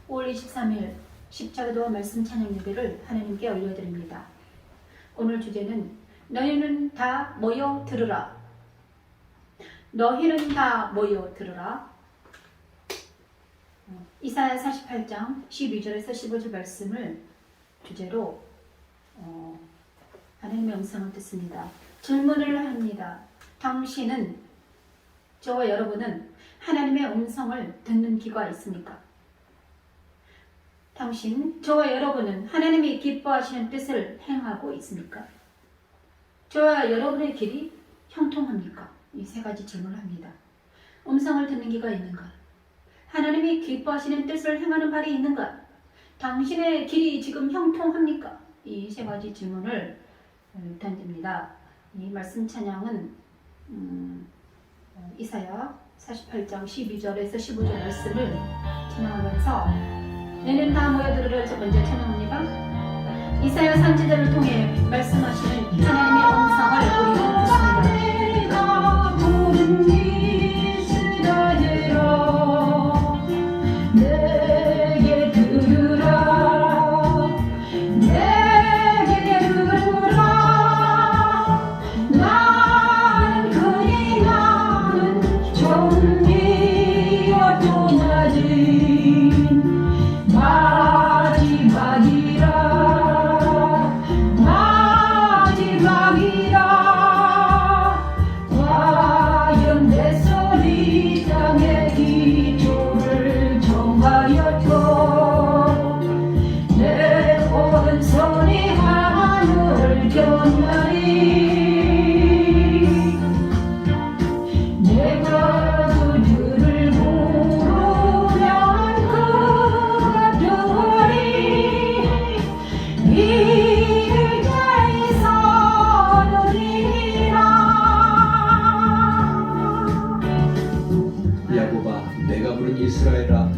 5월 23일 십자가도와 말씀 찬양 예배를 하나님께 올려드립니다. 오늘 주제는 너희는 다 모여 들으라. 너희는 다 모여 들으라. 이사야 48장 12절에서 15절 말씀을 주제로 하나님의 음성을 듣습니다. 질문을 합니다. 당신은, 저와 여러분은 하나님의 음성을 듣는 귀가 있습니까? 당신, 저와 여러분은 하나님이 기뻐하시는 뜻을 행하고 있습니까? 저와 여러분의 길이 형통합니까? 이 세 가지 질문을 합니다. 음성을 듣는 귀가 있는가? 하나님이 기뻐하시는 뜻을 행하는 발이 있는가? 당신의 길이 지금 형통합니까? 이 세 가지 질문을 던집니다. 이 말씀 찬양은 이사야 48장 12절에서 15절 말씀을 찬양하면서 너희는 다 모여들으라 먼저 찬양합니다. 이사야 선지자를 통해 말씀하시는 하나님의 음성을 우리는 듣습니다.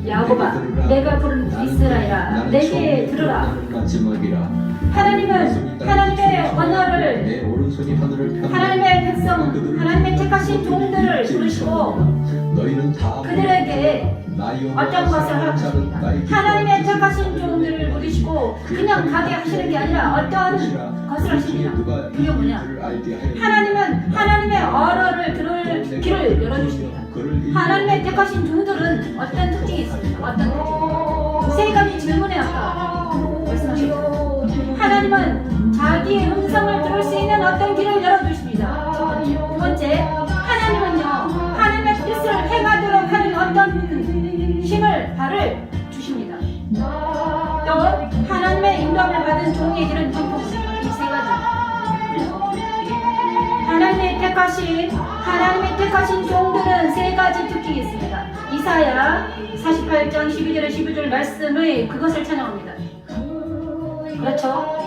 야곱아, 내가 부른 이스라엘아, 내게 들으라. 하나님은 하나님의 언어를, 하나님의 백성, 하나님의 택하신 종들을 부르시고 그들에게 어떤 것을 하고 싶습니다. 하나님의 택하신 종들을 부르시고 그냥 가게 하시는 게 아니라 어떤 것을 하십니다. 그게 뭐냐? 하나님은 하나님의 언어를 들을 길을 열어주십니다. 하나님의 택하신 종들은 어떤 특징이 있습니까? 어떤 특징? 세 가지 질문에 아까 말씀하셨죠. 하나님은 자기의 음성을 들을 수 있는 어떤 길을 열어주십니다. 두 번째, 하나님은요, 하나님의 뜻을 행하도록 하는 어떤 힘을, 발을 주십니다. 또 하나님의 인도함을 받은 종의 길은 형통입니다. 이 세 가지. 하나님의 택하신 종들은 세 가지 특징이 있습니다. 이사야 48장 12절에 15절 말씀의 그것을 찬양합니다. 그렇죠?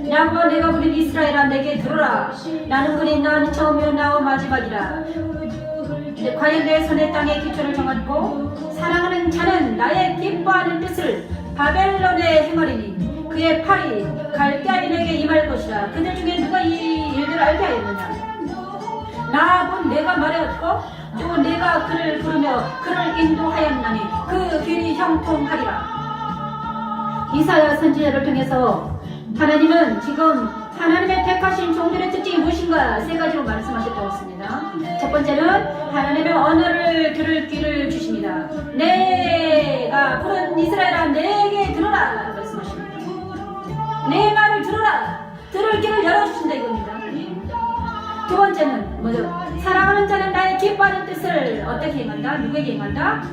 야곱아, 내가 부른 이스라엘아, 내게 들으라. 나는 그리 나는 처음이요 나와 마지막이라. 과연 내 손의 땅에 기초를 정하고 사랑하는 자는 나의 기뻐하는 뜻을 바벨론에 행하리니 그의 팔이 갈대아인에게 임할 것이라. 그들 중에 누가 이 일들을 알게 하였느냐? 나본 내가 말하였고 또 내가 그를 부르며 그를 인도하였나니 그 길이 형통하리라. 이사야 선지자를 통해서 하나님은 지금 하나님의 택하신 종들의 특징이 무엇인가 세 가지로 말씀하셨다고 했습니다. 첫 번째는 하나님의 언어를 들을 귀를 주십니다. 내가 부른 이스라엘아, 내게 들으라 말씀하십니다. 내 말을 들으라. 들을 길을 열어주신다 이겁니다. 두 번째는 뭐죠? 사랑하는 자는 나의 기뻐하는 뜻을 어떻게 행한다? 누구에게 행한다?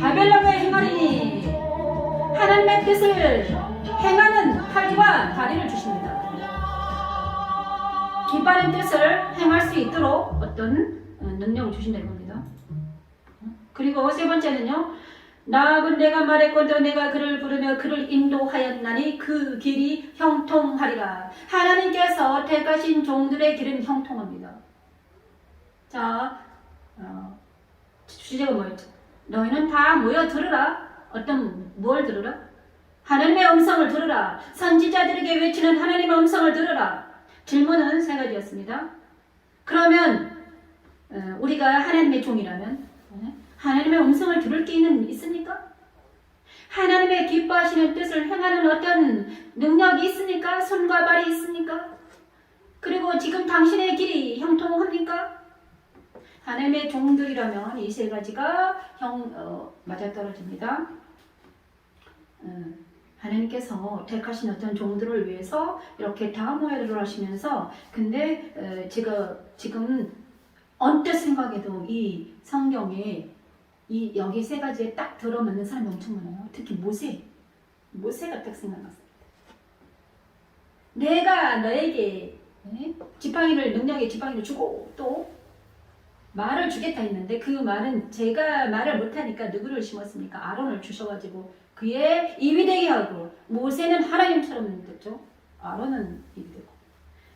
바벨론에 행하리니 하나님의 뜻을 행하는 팔과 다리를 주십니다. 기뻐하는 뜻을 행할 수 있도록 어떤 능력을 주신다 이겁니다. 그리고 세 번째는요, 나은 내가 말했고 또 내가 그를 부르며 그를 인도하였나니 그 길이 형통하리라. 하나님께서 택하신 종들의 길은 형통합니다. 자, 주제가 뭐였죠? 너희는 다 모여 들으라. 뭘 들으라? 하나님의 음성을 들으라. 선지자들에게 외치는 하나님의 음성을 들으라. 질문은 세 가지였습니다. 그러면 우리가 하나님의 종이라면 하나님의 음성을 들을 기회는 있습니까? 하나님의 기뻐하시는 뜻을 행하는 어떤 능력이 있습니까? 손과 발이 있습니까? 그리고 지금 당신의 길이 형통합니까? 하나님의 종들이라면 이 세 가지가 맞아떨어집니다. 하나님께서 택하신 어떤 종들을 위해서 이렇게 다모회를 하시면서 근데 제가 지금 언뜻 생각해도 이 성경에 이 여기 세 가지에 딱 들어맞는 사람이 엄청 많아요. 특히 모세가 딱 생각났어요. 내가 너에게 지팡이를 능력의 지팡이를 주고 또 말을 주겠다 했는데 그 말은 제가 말을 못하니까 누구를 심었습니까? 아론을 주셔가지고 그의 입이 되게 하고 모세는 하나님처럼 됐죠. 아론은 입이 되고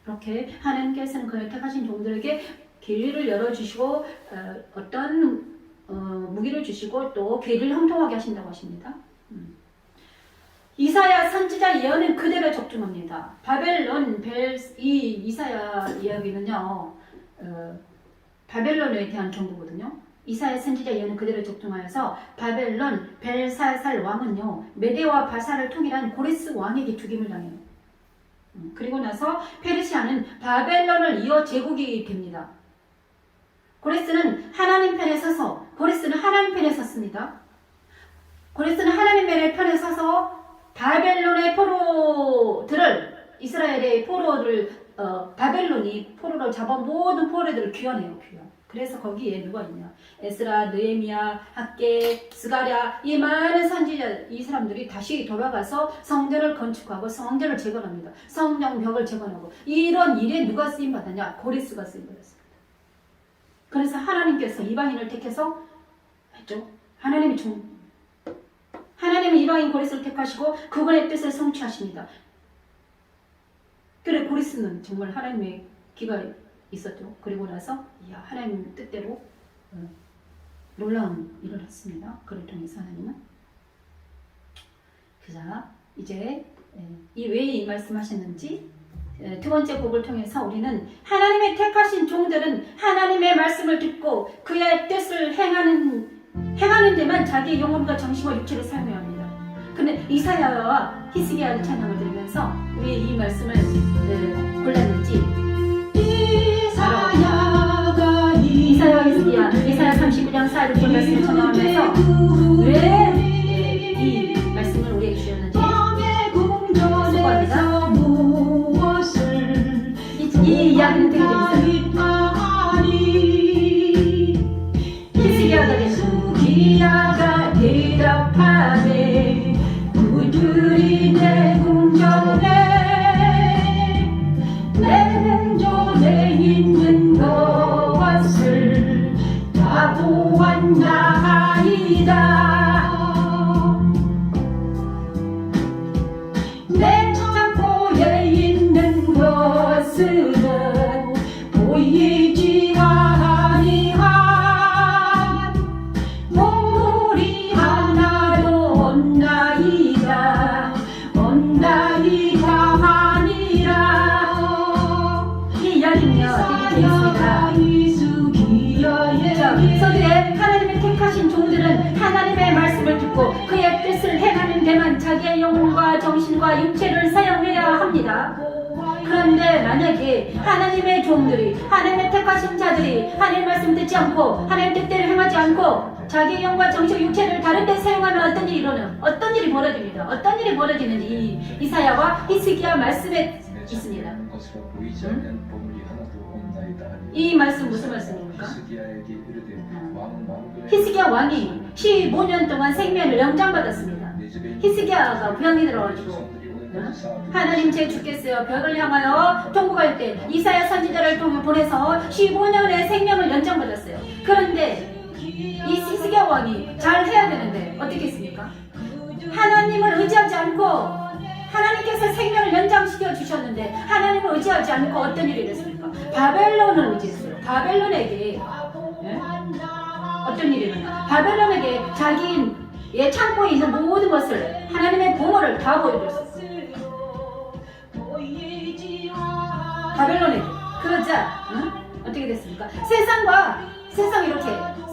그렇게 하나님께서는 그의 택하신 종들에게 길을 열어주시고 어떤 무기를 주시고 또 길을 형통하게 하신다고 하십니다. 이사야 선지자 예언은 그대로 적중합니다. 바벨론 이 이사야 이야기는요 바벨론에 대한 경고거든요. 이사야 선지자 예언은 그대로 적중하여서 바벨론 벨사살 왕은요 메대와 바사를 통일한 고레스 왕에게 죽임을 당해요. 그리고 나서 페르시아는 바벨론을 이어 제국이 됩니다. 고레스는 하나님 편에 서서 고레스는 하나님 편에 섰습니다. 고레스는 하나님의 편에 서서 바벨론의 포로들을 이스라엘의 포로를 바벨론이 포로로 잡아 모든 포로들을 귀환해요. 귀환. 그래서 거기에 누가 있냐? 에스라, 느헤미야, 학개, 스가랴 이 많은 선지자 이 사람들이 다시 돌아가서 성전을 건축하고 성전을 재건합니다. 성전벽을 재건하고 이런 일에 누가 쓰임 받았냐? 고레스가 쓰임 받았습니다. 그래서 하나님께서 이방인을 택해서 했죠. 하나님은 이방인 고레스를 택하시고 그분의 뜻을 성취하십니다. 그래 고레스는 정말 하나님의 기가 있었죠. 그리고 나서 하나님 뜻대로 놀라운 일을 했습니다. 그를 통해서 하나님은. 자 이제 이 왜 이 말씀하셨는지 두 번째 곡을 통해서 우리는 하나님의 택하신 종들은 하나님의 말씀을 듣고 그의 뜻을 행하는 데만 자기의 영혼과 정신과 육체를 사용해야 합니다. 근데 이사야와 히스기야의 찬양을 들으면서 왜 이 말씀을 골랐는지 이사야와 히스기야 이사야 39장 4, 6절 말씀을 찬양하면서 왜 이 말씀을 우리에게 주셨는지 소개합니다. 이 이야기는 되게 재밌어요. 히스기야가 대답하되 그들이 내 궁전에 있는 것을 다 보았나이다. 내 창고에 있는 것은 보이지 아니한 목물이 하나도 없나이다 하니라. 이 이야기는요 되게 재밌습니다. 서두에 하나님의 택하신 종들은 하나님의 말씀을 듣고 그의 뜻을 행하는 데만 자기의 영혼과 정신과 육체를 사용해야 합니다. 그런데 만약에 하나님의 종들이 하나님의 택하신 자들이 하나님의 말씀 듣지 않고 하나님 뜻대로 행하지 않고 자기의 영과 정신 육체를 다른 데 사용하면 어떤 일이 벌어집니다. 어떤 일이 벌어지는지 이사야와 히스기야 말씀에 있습니다. 이 말씀 무슨 말씀입니까? 히스기야 왕이 15년 동안 생명을 연장받았습니다. 히스기야가 고향에 들어가지고 하나님 제 주겠어요. 벽을 향하여 통곡할 때 이사야 선지자를 통해 보내서 15년의 생명을 연장받았어요. 그런데 이 히스기야 왕이 잘 해야 되는데 어떻게 했습니까? 하나님을 의지하지 않고 하나님께서 생명을 연장시켜 주셨는데 하나님을 의지하지 않고 어떤 일이 됐습니까? 바벨론을 의지했어요. 바벨론에게 어떤 일이 일어나? 바벨론에게 자기의 창고에 있는 모든 것을 하나님의 보물을 다 보여줬어요. 바벨론에게. 그러자 어떻게 됐습니까?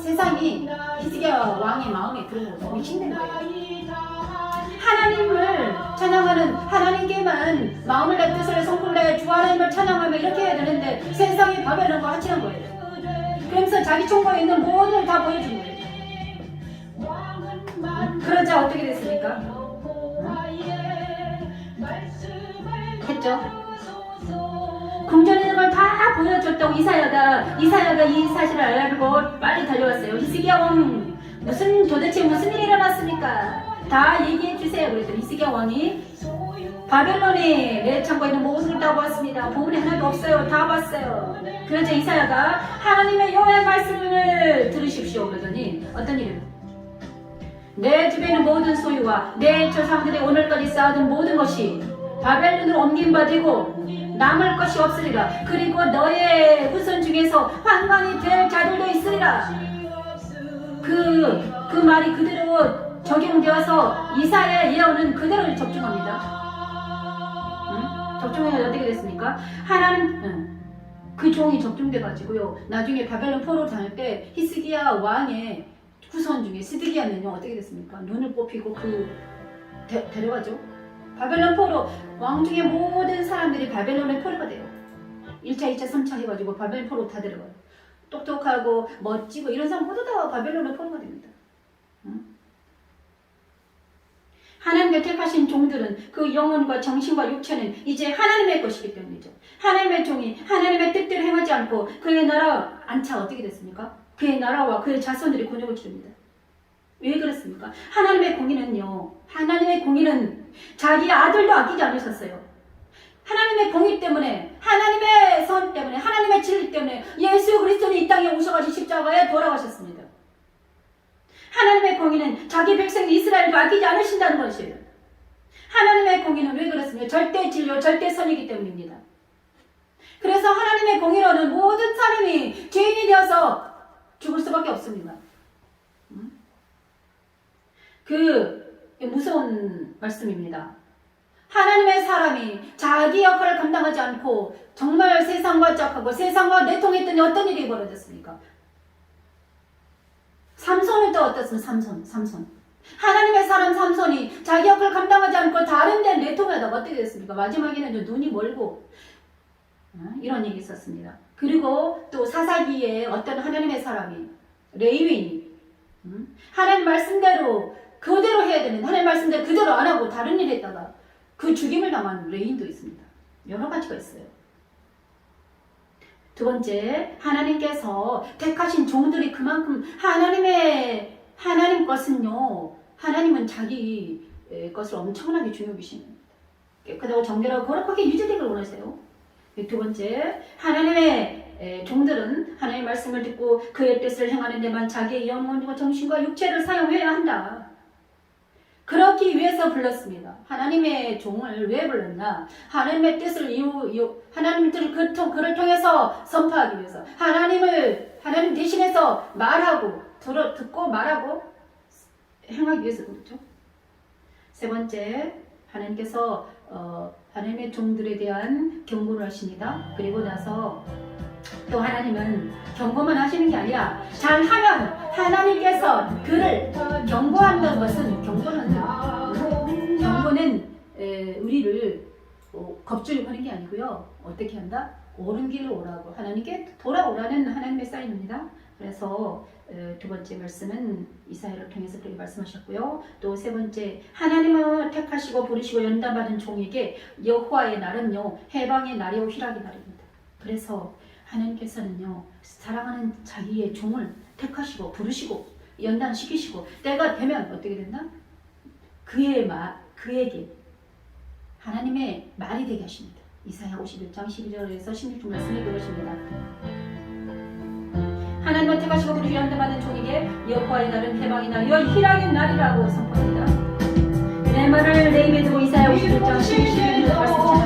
세상이 히스기야 왕의 마음에 그런 거 너무 힘든 거예요. 하나님을 찬양하는 하나님께만 마음을 내 뜻을 손을 내 주 하나님을 찬양하며 이렇게 해야 되는데 세상이 바벨론과 합치는 거예요. 그러면서 자기 총괄에 있는 모든 걸 다 보여준 거예요. 그러자 어떻게 됐습니까? 했죠? 궁전에 있는 걸 다 보여줬다고 이사야가 이 사실을 알고 빨리 달려왔어요. 히스기야 왕 도대체 무슨 일이 일어났습니까? 다 얘기해 주세요. 그랬더니 히스기야 왕이 바벨론에 내 창고에 있는 모든 걸 다 보았습니다. 보물이 하나도 없어요. 다 봤어요. 그러자 이사야가 하나님의 여호와의 말씀을 들으십시오. 그러더니 어떤 일이요? 내 집에 있는 모든 소유와 내 조상들이 오늘까지 쌓아둔 모든 것이 바벨론으로 옮김받고 남을 것이 없으리라. 그리고 너의 후손 중에서 환관이 될 자들도 있으리라. 그 말이 그대로 적용되어서 이사야의 예언은 그대로 적중합니다. 적중해서 어떻게 됐습니까? 하나님 그 종이 적중돼가지고요. 나중에 바벨론 포로 다닐 때 히스기야 왕의 후손 중에 시드기야는요 어떻게 됐습니까? 눈을 뽑히고 데려가죠. 바벨론 포로 왕 중에 모든 사람들이 바벨론의 포로가 돼요. 1차, 2차, 3차 해가지고 바벨론 포로 다 데려가요. 똑똑하고 멋지고 이런 사람 모두 다 바벨론의 포로가 됩니다. 하나님께 택하신 종들은 그 영혼과 정신과 육체는 이제 하나님의 것이기 때문이죠. 하나님의 종이 하나님의 뜻대로 행하지 않고 그의 나라 안차 어떻게 됐습니까? 그의 나라와 그의 자손들이 곤욕을 치릅니다. 왜 그렇습니까? 하나님의 공의는 자기 아들도 아끼지 않으셨어요. 하나님의 공의 때문에, 하나님의 선 때문에, 하나님의 진리 때문에 예수 그리스도는 이 땅에 오셔가지고 십자가에 돌아가셨습니다. 하나님의 공의는 자기 백성 이스라엘도 아끼지 않으신다는 것이에요. 하나님의 공의는 왜 그렇습니까? 절대 진료, 절대 선이기 때문입니다. 그래서 하나님의 공의로는 모든 사람이 죄인이 되어서 죽을 수밖에 없습니다. 무서운 말씀입니다. 하나님의 사람이 자기 역할을 감당하지 않고 정말 세상과 짝하고 세상과 내통했더니 어떤 일이 벌어졌습니까? 삼손은 또 어떻습니까? 삼손. 하나님의 사람 삼손이 자기 역할을 감당하지 않고 다른 데 내통하다가 어떻게 됐습니까? 마지막에는 눈이 멀고 이런 얘기 있었습니다. 그리고 또 사사기에 어떤 하나님의 사람이 레위인이 하나님 말씀대로 그대로 해야 되는 하나님 말씀대로 그대로 안 하고 다른 일 했다가 그 죽임을 당한 레위인도 있습니다. 여러 가지가 있어요. 두 번째, 하나님께서 택하신 종들이 그만큼 하나님 것은요, 하나님은 자기 것을 엄청나게 중요히 여기십니다. 깨끗하고 정결하고 거룩하게 유지되길 원하세요. 두 번째, 하나님의 종들은 하나님의 말씀을 듣고 그의 뜻을 행하는 데만 자기의 영혼과 정신과 육체를 사용해야 한다. 그렇기 위해서 불렀습니다. 하나님의 종을 왜 불렀나? 하나님의 뜻을 하나님의 뜻을 그를 통해서 선포하기 위해서 하나님 대신해서 말하고 듣고 말하고 행하기 위해서 그렇죠. 세 번째, 하나님께서 하나님의 종들에 대한 경고를 하십니다. 그리고 나서 또 하나님은 경고만 하시는 게 아니라 잘하면 하나님께서 그를 경고한다는 것은 경고는 우리를 겁주려고 게 아니고요. 어떻게 한다? 옳은 길로 오라고 하나님께 돌아오라는 하나님의 사인입니다. 그래서 두 번째 말씀은 이사야를 통해서 그렇게 말씀하셨고요. 또 세 번째, 하나님을 택하시고 부르시고 연단받은 종에게 여호와의 날은요 해방의 날이요 희락의 날입니다. 그래서 하나님께서는요 사랑하는 자기의 종을 택하시고 부르시고 연단시키시고 때가 되면 어떻게 된다? 그에게 하나님의 말이 되게 하십니다. 이사야 51장 12절에서 16절 말씀이 그러십니다. 하나님을 택하시고 부르시고 연단받은 종에게 여호와의 날은 해방의 날이요 희락의 날이라고 선포합니다. 내 말을 내 입에 두고 이사야 51장 12절 말씀하십니다.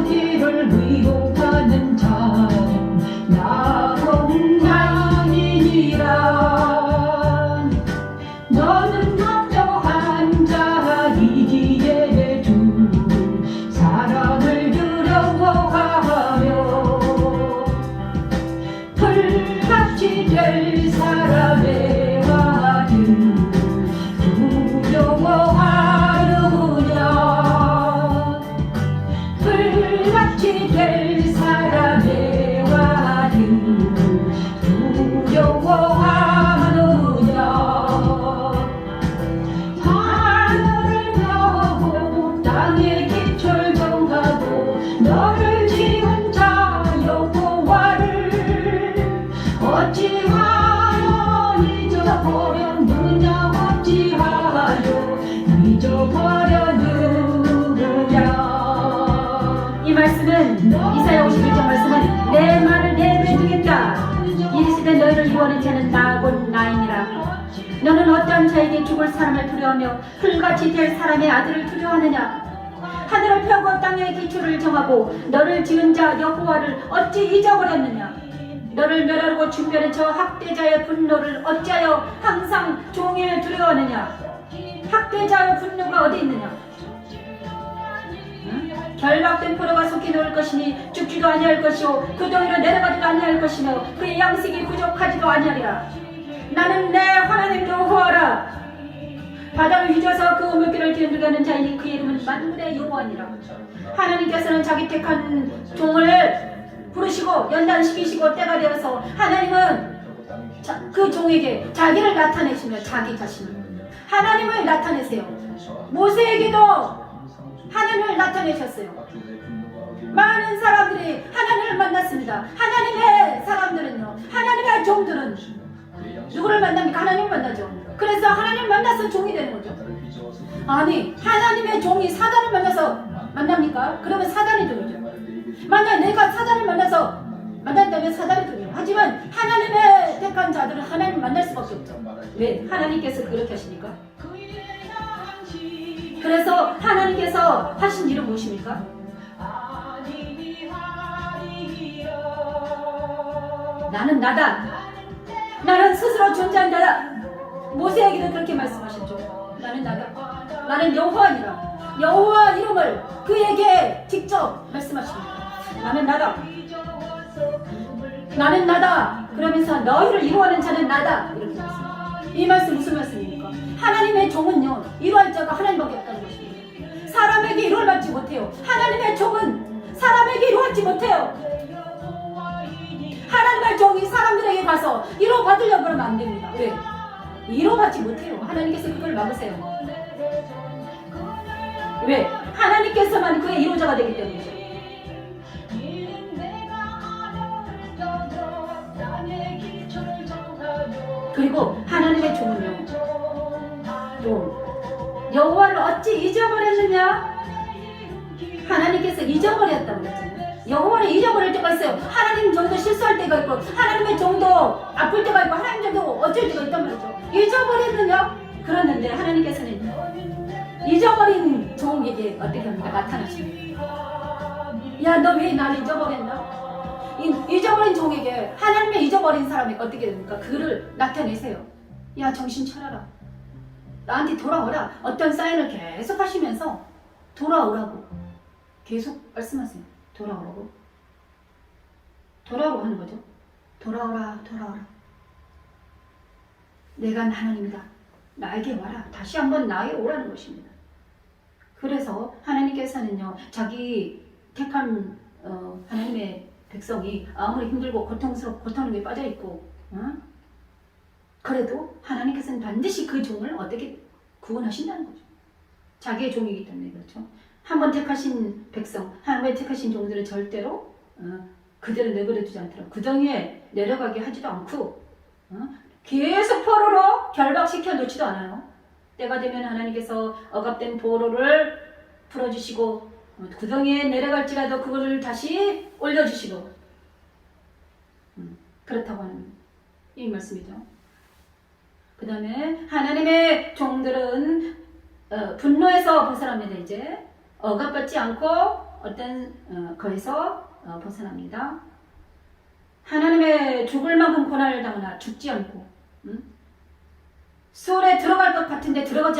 나 공간이니라 너는 합정한 자이기에 둘 사랑을 두려워하며 불같이 될 사람의 아들 두려워하느냐 될 사람의 와는 두려워하느냐. 하늘을 펴고 땅에 기초를 정하고 너를 지은 자 여호와를 어찌하여 잊어버렸느냐. 어찌하여 잊어버렸느냐. 이 말씀은 이사야 51장 말씀은 내 말을 내게 주겠다. 이르시되 너희를 이루어낸 자는 나곧 나이니라. 너는 어떤 자에게 죽을 사람을 두려워하며 풀같이 될 사람의 아들을 두려워하느냐. 하늘을 펴고 땅에 기초를 정하고 너를 지은 자 여호와를 어찌 잊어버렸느냐. 너를 멸하고 준비하는 저 학대자의 분노를 어찌하여 항상 종일 두려워하느냐. 학대자의 분노가 어디 있느냐. 결박된 포로가 속히 놓을 것이니 죽지도 아니할 것이요 그 더위로 내려가지도 아니할 것이며 그의 양식이 부족하지도 아니하리라. 나는 내 하나님 여호와라. 바다를 휘저어서 그 물결을 뒤흔들게 하는 자이니 그 이름은 만군의 여호와니라. 하나님께서는 자기 택한 종을 부르시고 연단시키시고 때가 되어서 하나님은 그 종에게 자기를 나타내시며 자기 자신을 하나님을 나타내세요. 모세에게도 하나님을 나타내셨어요. 많은 사람들이 하나님을 만났습니다. 하나님의 사람들은요, 하나님의 종들은 누구를 만납니까? 하나님을 만나죠. 그래서 하나님을 만나서 종이 되는 거죠. 아니, 하나님의 종이 사단을 만나서 만납니까? 그러면 사단이 종이죠. 만약 내가 사단을 만나서 만났다면 사단이 종이에요. 하지만 하나님의 택한 자들은 하나님을 만날 수밖에 없죠. 왜? 하나님께서 그렇게 하시니까. 그래서 하나님께서 하신 일은 무엇입니까? 나는 나다. 나는 스스로 존재한 자다. 모세에게도 그렇게 말씀하셨죠. 나는 나다. 나는 여호와니라. 여호와 이름을 그에게 직접 말씀하십니다. 나는 나다. 나는 나다. 그러면서 너희를 이루어낸 자는 나다. 이렇게 말씀합니다. 이 말씀 무슨 말씀입니까? 하나님의 종은요, 이루할 자가 하나님밖에 없다는 것입니다. 사람에게 이루어 받지 못해요. 하나님의 종은 사람에게 이루어받지 못해요. 하나님의 종이 사람들에게 가서 이루어 받으려고 그러면 안 됩니다. 왜? 이루어 받지 못해요. 하나님께서 그걸 막으세요. 왜? 하나님께서만 그의 이루어자가 되기 때문이죠. 그리고 하나님의 종은요, 또 여호와를 어찌 잊어버렸느냐. 하나님께서 잊어버렸다고 그랬잖아요. 여호와를 잊어버릴 때가 있어요. 하나님 종도 실수할 때가 있고 하나님의 종도 아플 때가 있고 하나님 종도 어쩔 때가 있단 말이죠. 잊어버렸느냐? 그랬는데 하나님께서는 잊어버린 종에게 어떻게 합니까? 나타나십니다. 야, 너 왜 나를 잊어버렸나? 잊어버린 종에게, 하나님의 잊어버린 사람에게 어떻게 됩니까? 그를 나타내세요. 야, 정신 차려라. 나한테 돌아오라. 어떤 사인을 계속 하시면서 돌아오라고 계속 말씀하세요. 돌아오라고. 돌아오라고 하는 거죠. 돌아오라, 돌아오라. 내가 하나님이다. 나에게 와라. 다시 한번 나에게 오라는 것입니다. 그래서 하나님께서는요, 자기 택한 하나님의 백성이 아무리 힘들고 고통에 빠져있고 그래도 하나님께서는 반드시 그 종을 어떻게 구원하신다는 거죠. 자기의 종이기 때문에. 그렇죠. 한번 택하신 백성, 하나님의 택하신 종들은 절대로 그대로 내버려 두지 않더라고요. 그 등에 내려가게 하지도 않고 계속 포로로 결박시켜 놓지도 않아요. 때가 되면 하나님께서 억압된 포로를 풀어주시고 그 등에 내려갈지라도 그거를 다시 올려주시고 그렇다고 하는 이 말씀이죠. 그 다음에 하나님의 종들은 분노에서 벗어납니다. 이제 억압받지 않고 어떤 거에서 벗어납니다. 하나님의 죽을 만큼 고난을 당하나 죽지 않고 수월에 들어갈 것 같은데 들어가지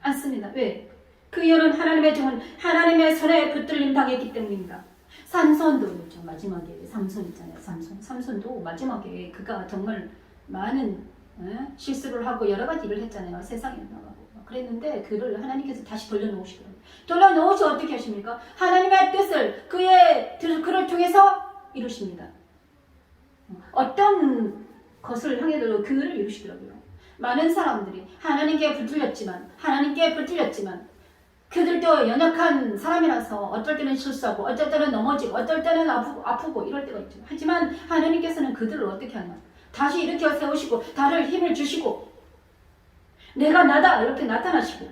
않습니다. 왜? 그 이유는 하나님의 종은 하나님의 손에 붙들림 당했기 때문입니다. 삼손도 마지막에 삼손 있잖아요. 삼손도 마지막에 그가 정말 많은 실수를 하고 여러 가지 일을 했잖아요. 세상에 나가고 그랬는데 그를 하나님께서 다시 돌려놓으시더라고요. 돌려놓으시고 어떻게 하십니까? 하나님의 뜻을 그를 통해서 이루십니다. 어떤 것을 향해도 그를 이루시더라고요. 많은 사람들이 하나님께 붙들렸지만 그들도 연약한 사람이라서 어떨 때는 실수하고 어떨 때는 넘어지고 어떨 때는 아프고 이럴 때가 있죠. 하지만 하나님께서는 그들을 어떻게 하냐? 다시 일으켜 세우시고 다를 힘을 주시고 내가 나다 이렇게 나타나시고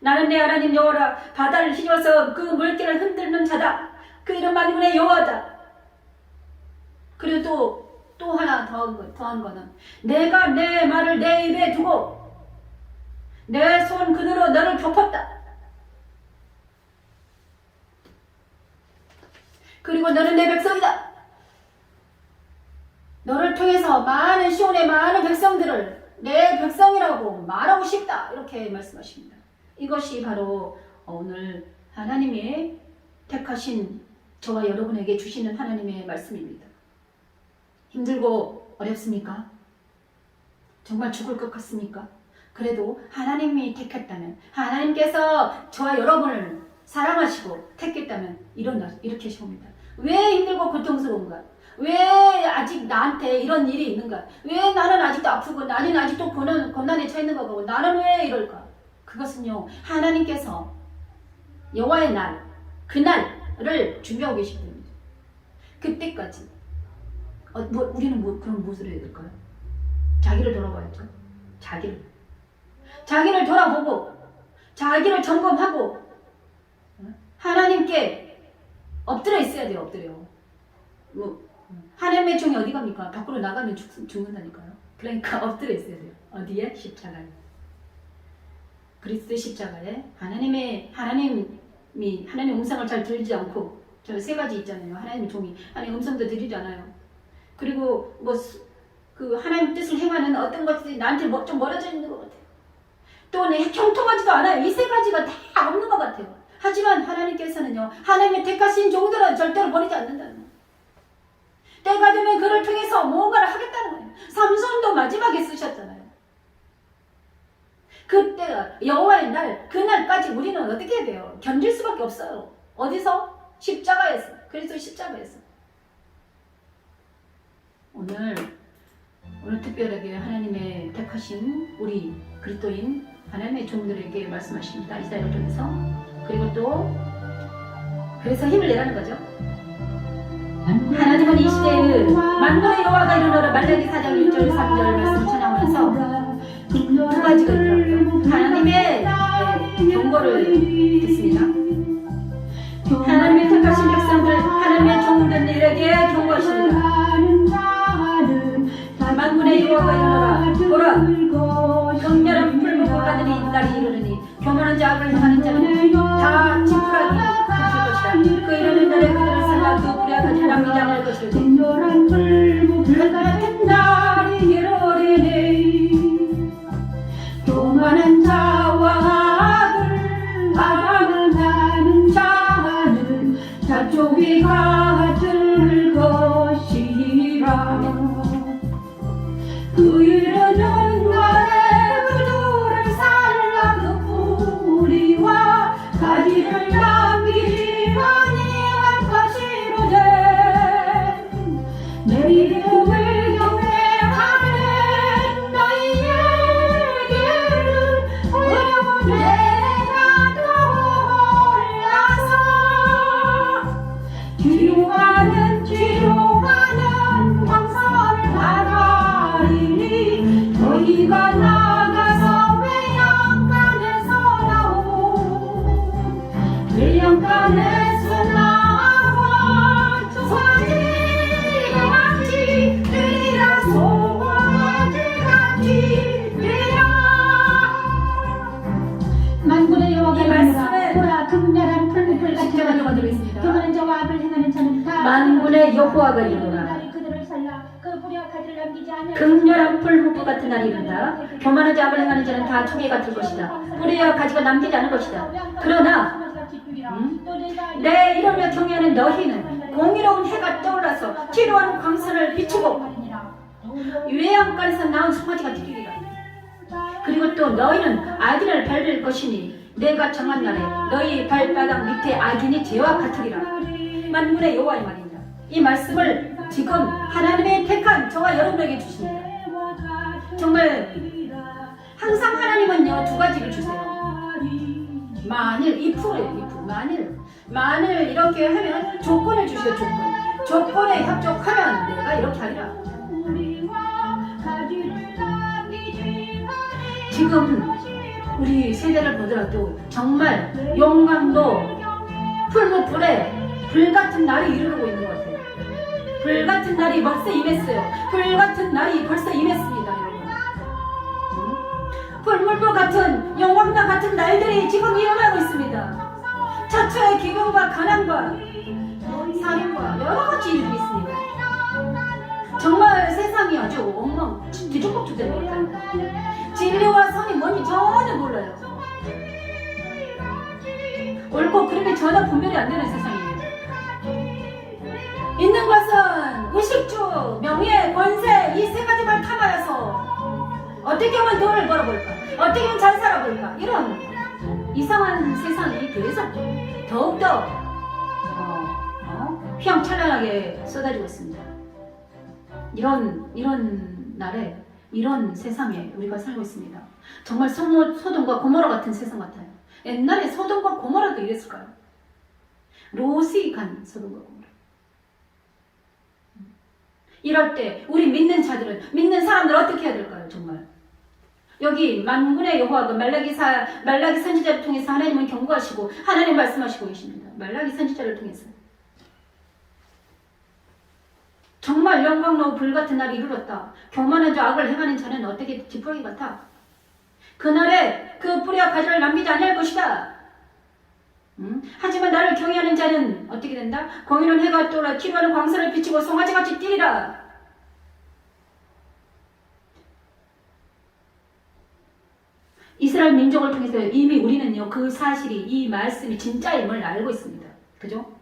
나는 내 하나님 여호와라 바다를 휘저어서 그 물결을 흔드는 자다. 그 이름 만군의 여호와다. 그리고 또 하나 더한 거는 내가 내 말을 내 입에 두고 내 손 그대로 너를 덮었다. 그리고 너는 내 백성이다. 너를 통해서 많은 시온의 많은 백성들을 내 백성이라고 말하고 싶다. 이렇게 말씀하십니다. 이것이 바로 오늘 하나님이 택하신 저와 여러분에게 주시는 하나님의 말씀입니다. 힘들고 어렵습니까? 정말 죽을 것 같습니까? 그래도 하나님이 택했다면 하나님께서 저와 여러분을 사랑하시고 택했다면 이렇게 하십니다. 왜 힘들고 고통스러운가? 왜 아직 나한테 이런 일이 있는가? 왜 나는 아직도 아프고 나는 아직도 고난에 처해 있는 거고 나는 왜 이럴까? 그것은요 하나님께서 여호와의 날 그날을 준비하고 계시기 때문이죠. 그때까지 우리는 그럼 무엇을 해야 될까요? 자기를 돌아봐야죠. 자기를 돌아보고 자기를 점검하고 하나님께 엎드려 있어야 돼요. 엎드려. 하나님의 종이 어디 갑니까? 밖으로 나가면 죽는다니까요. 그러니까 엎드려 있어야 돼요. 어디에? 십자가에. 그리스도의 십자가에 하나님 음성을 잘 들리지 않고 저 세 가지 있잖아요. 하나님의 종이 하나님 음성도 들리지 않아요. 그리고 그 하나님 뜻을 행하는 어떤 것들이 나한테 좀 멀어져 있는 것 같아요. 또 형통하지도 않아요. 이 세 가지가 다 없는 것 같아요. 하지만 하나님께서는요 하나님의 택하신 종들은 절대로 버리지 않는다는 거예요. 때가 되면 그를 통해서 뭔가를 하겠다는 거예요. 삼손도 마지막에 쓰셨잖아요. 그때가 여호와의 날 그날까지 우리는 어떻게 해야 돼요? 견딜 수밖에 없어요. 어디서? 십자가에서. 그래서 십자가에서 오늘 특별하게 하나님의 택하신 우리 그리스도인 하나님의 종들에게 말씀하십니다. 이사야를 통해서. 그리고 또 그래서 힘을 내라는 거죠. 하나님은 이 시대의 만군의 여호와가 이르노라 말라기 4장 1절 3절 말씀을 찬양하면서 두 가지가 있더라고요. 하나님의 경고를 듣습니다. 하나님의 택하신 백성들 하나님의 종들에게 경고하십니다. 만군의 여호와가 이르노라 보라 극렬한 풀무불가들이 날이 이르르니 교만한 자악을 행하는 자는 다 지푸라기 붙을 것이다. 그 이르는 날에 그들을 살라 그 불의한 남기지 않을 것이다. 극렬한 풀무불가들 날이 이르르니 교만한 자와 악을 하는 자는 자족이 같을 것이라. 그 이르는 날에 그들을 살라 그 뿌리와 가지를 남기지 아니할 것이로되 내 이름을 경외하는 너희에게는 내가 떠올라서 뒤로 가는 광선을 받아리니 너희가 나가서 외양간에서 나와 송아지같이 되리라. 송아지같이 되리라. 만군의 여호와가 이르노라 보라 극렬한 풀무불같이 교만한 자와 악을 행하는 자는 다 만군의 여호와가 이르노라 극렬한 풀무불 같은 날이 이른다. 교만한 자 악을 행하는 자는 다 초계 같을 것이다. 뿌리와 가지가 남기지 않을 것이다. 그러나 내 이름을 경외하는 너희는 공의로운 해가 떠올라서 기로한 광선을 비추고 요양간에서 낳은 송아지가 되리라. 그리고 또 너희는 아기를 밟을 것이니 내가 정한 날에 너희 발바닥 밑에 악인이 죄와 같으리라. 만군의 여호와의 말입니다. 이 말씀을 지금 하나님의 택한 저와 여러분에게 주십니다. 정말 항상 하나님은요 두 가지를 주세요. 만일 if예요. 만일 이렇게 하면 조건을 주셔요. 조건에 협족하면 내가 이렇게 하리라. 지금 우리 세대를 보더라도 정말 영광도 풀무불에 불같은 날이 이르고 있는 것 같아요. 불같은 날이 벌써 임했어요. 불같은 날이 벌써 임했습니다, 여러분. 풀무불 같은 영광과 같은 날들이 지금 일어나고 있습니다. 처처의 기근과 가난과 살인과 여러 가지 일들이 있습니다. 정말 세상이 아주 엉망 뒤죽박죽된 것 같아요. 진리와 선이 뭔지 전혀 몰라요. 옳고 그름이 전혀 분별이 안 되는 세상이에요. 있는 것은 의식주, 명예, 권세 이 세 가지만 탐하여서 어떻게 하면 돈을 벌어볼까, 어떻게 하면 잘 살아볼까, 이런 이상한 세상이 계속 더욱더 휘황찬란하게 쏟아지고 있습니다. 이런 날에 이런 세상에 우리가 살고 있습니다. 정말 소돔과 고모라 같은 세상 같아요. 옛날에 소돔과 고모라도 이랬을까요? 롯이 간 소돔과 고모라. 이럴 때 우리 믿는 자들은, 믿는 사람들 어떻게 해야 될까요? 정말 여기 만군의 여호와가 말라기 선지자를 통해서 하나님은 경고하시고 하나님 말씀하시고 계십니다. 말라기 선지자를 통해서 정말 영광로우 불같은 날이 이르렀다. 교만한 자 악을 행하는 자는 어떻게 지푸라기 같아? 그날에 그 뿌리와 가지를 남기지 아니할 것이다. 하지만 나를 경외하는 자는 어떻게 된다? 공의는 해가 떠올라 기도하는 광선을 비치고 송아지같이 뛰리라. 이스라엘 민족을 통해서 이미 우리는요 그 사실이, 이 말씀이 진짜임을 알고 있습니다. 그죠?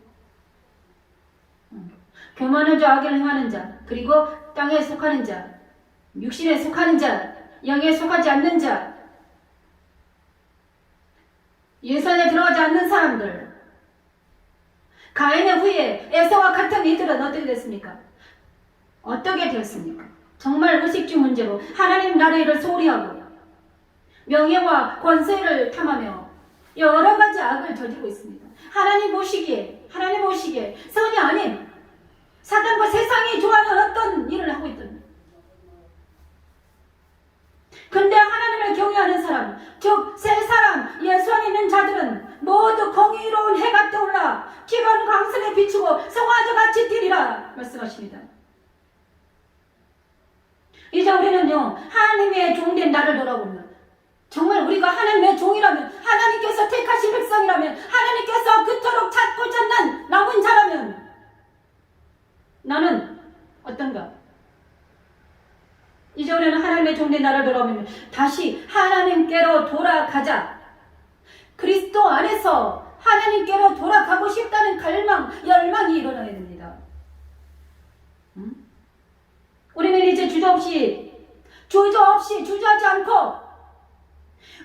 교만한 자, 악을 행하는 자, 그리고 땅에 속하는 자, 육신에 속하는 자, 영에 속하지 않는 자, 예선에 들어가지 않는 사람들, 가인의 후에 에서와 같은 이들은 어떻게 됐습니까? 어떻게 되었습니까? 정말 의식주 문제로 하나님 나라를 소홀히 하고 명예와 권세를 탐하며 여러 가지 악을 저지르고 있습니다. 하나님 보시기에 선이 아닌 사단과 세상이 좋아하는 어떤 일을 하고 있던. 근데 하나님을 경외하는 사람, 즉 새 사람, 예수 안에 있는 자들은 모두 공의로운 해가 떠올라 기본 광선에 비추고 송아지같이 뛰리라 말씀하십니다. 이제 우리는요 하나님의 종된 나를 돌아보면, 정말 우리가 하나님의 종이라면, 하나님께서 택하신 백성이라면, 하나님께서 그토록 찾고 찾는 남은 자라면 나는 어떤가? 이제 우리는 하나님의 종된 나를 돌아보면 다시 하나님께로 돌아가자. 그리스도 안에서 하나님께로 돌아가고 싶다는 갈망, 열망이 일어나야 됩니다. 우리는 이제 주저하지 않고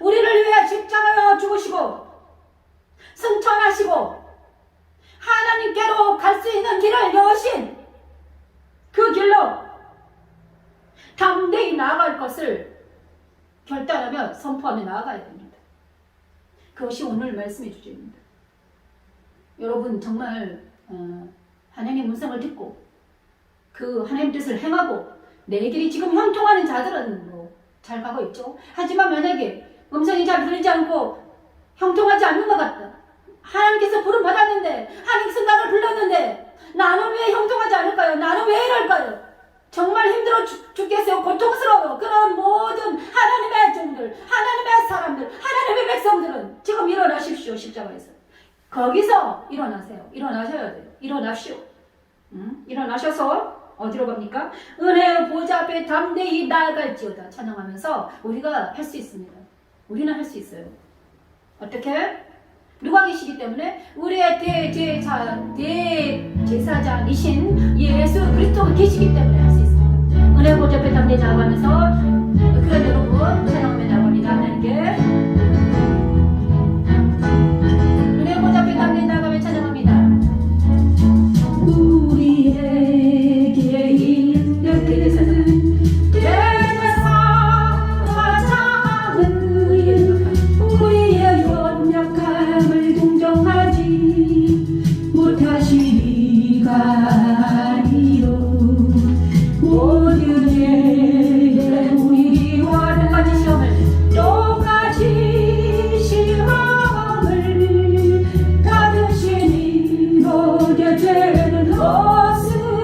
우리를 위해 십자가에 죽으시고 승천하시고 하나님께로 갈 수 있는 길을 여신 그 길로 담대히 나아갈 것을 결단하며 선포하며 나아가야 됩니다. 그것이 오늘 말씀의 주제입니다. 여러분 정말 하나님의 음성을 듣고 그 하나님 뜻을 행하고 내 길이 지금 형통하는 자들은 잘 가고 있죠. 하지만 만약에 음성이 잘 들리지 않고 형통하지 않는 것 같다. 하나님께서 부름 받았는데, 하나님께서 나를 불렀는데 나는 왜 형통하지 않을까요? 나는 왜 이럴까요? 정말 힘들어 죽겠어요. 고통스러워요. 그런 모든 하나님의 종들, 하나님의 사람들, 하나님의 백성들은 지금 일어나십시오. 십자가에서. 거기서 일어나세요. 일어나셔야 돼요. 일어나시오. 일어나셔서 어디로 갑니까? 은혜의 보좌 앞에 담대히 나아갈지어다 찬양하면서 우리가 할 수 있습니다. 우리는 할 수 있어요. 어떻게? 누가 계시기 때문에? 우리의 대제사장이신 예수 그리스도가 계시기 때문에 할 수 있습니다. 은혜 보좌 앞에 담대 나아가면서 그런 여러분 찬양하며 나갑니다. 하나님께 은혜 보좌 앞에 담대 나아가며 찬양합니다. 우리에게 있는 우리의 연약함을 동정하지 못하시리가 아니요 모든 일에 우리와 똑같이 시험을 받으시니 너의 죄는 없으시리라.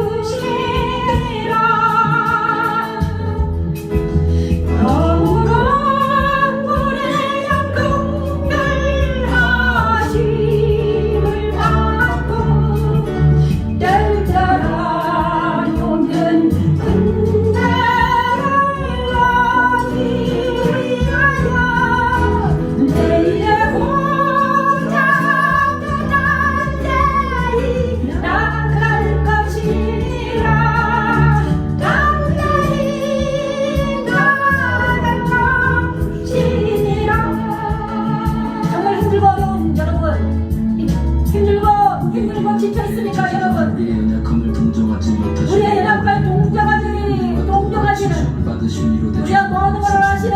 힘들고 지쳐있습니까 여러분? 우리의 연약함을 동정하지 못하시는 우리의 연약함을 동정하시는 우리의 모든 것을 아시는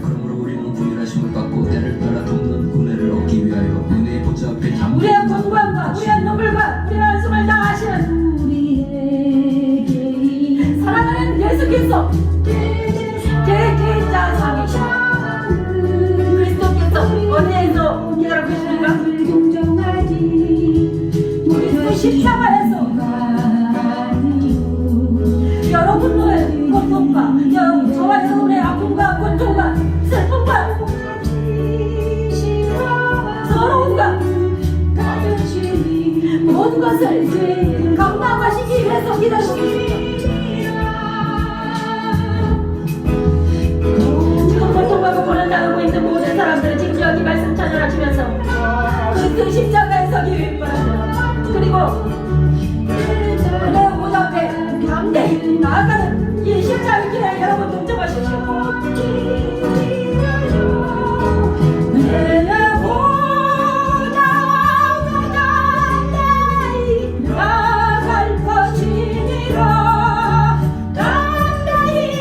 그러므로 우리는 구별하심을 받고 때를 따라 돕는 은혜를 얻기 위하여 은혜의 보좌 앞에 우리의 공부함과 우리의 눈물과 우리의 한숨을 다 아시는 우리에게 사랑하는 예수 그리스도 대제자상이신 그리스도께서 어디에서 기다리고 계십니까? 우리 십자가에서 여러분의 고통과 저와 여러분의 아픔과 고통과 슬픔과 서러움과 모든 것을 감당하시기 위해서 기다리고 지금 고통과 고난을 당하고 있는 모든 사람들은 지금 여기 말씀 찾아주면서 그 십자가에 서기 바랍니다. 그리고 은혜 보좌 앞에 담대히 나아가는 이 십자가의 길에 여러분 동참하십시오. 은혜 보좌 앞에 담대히 나아갈 것이니라. 담대히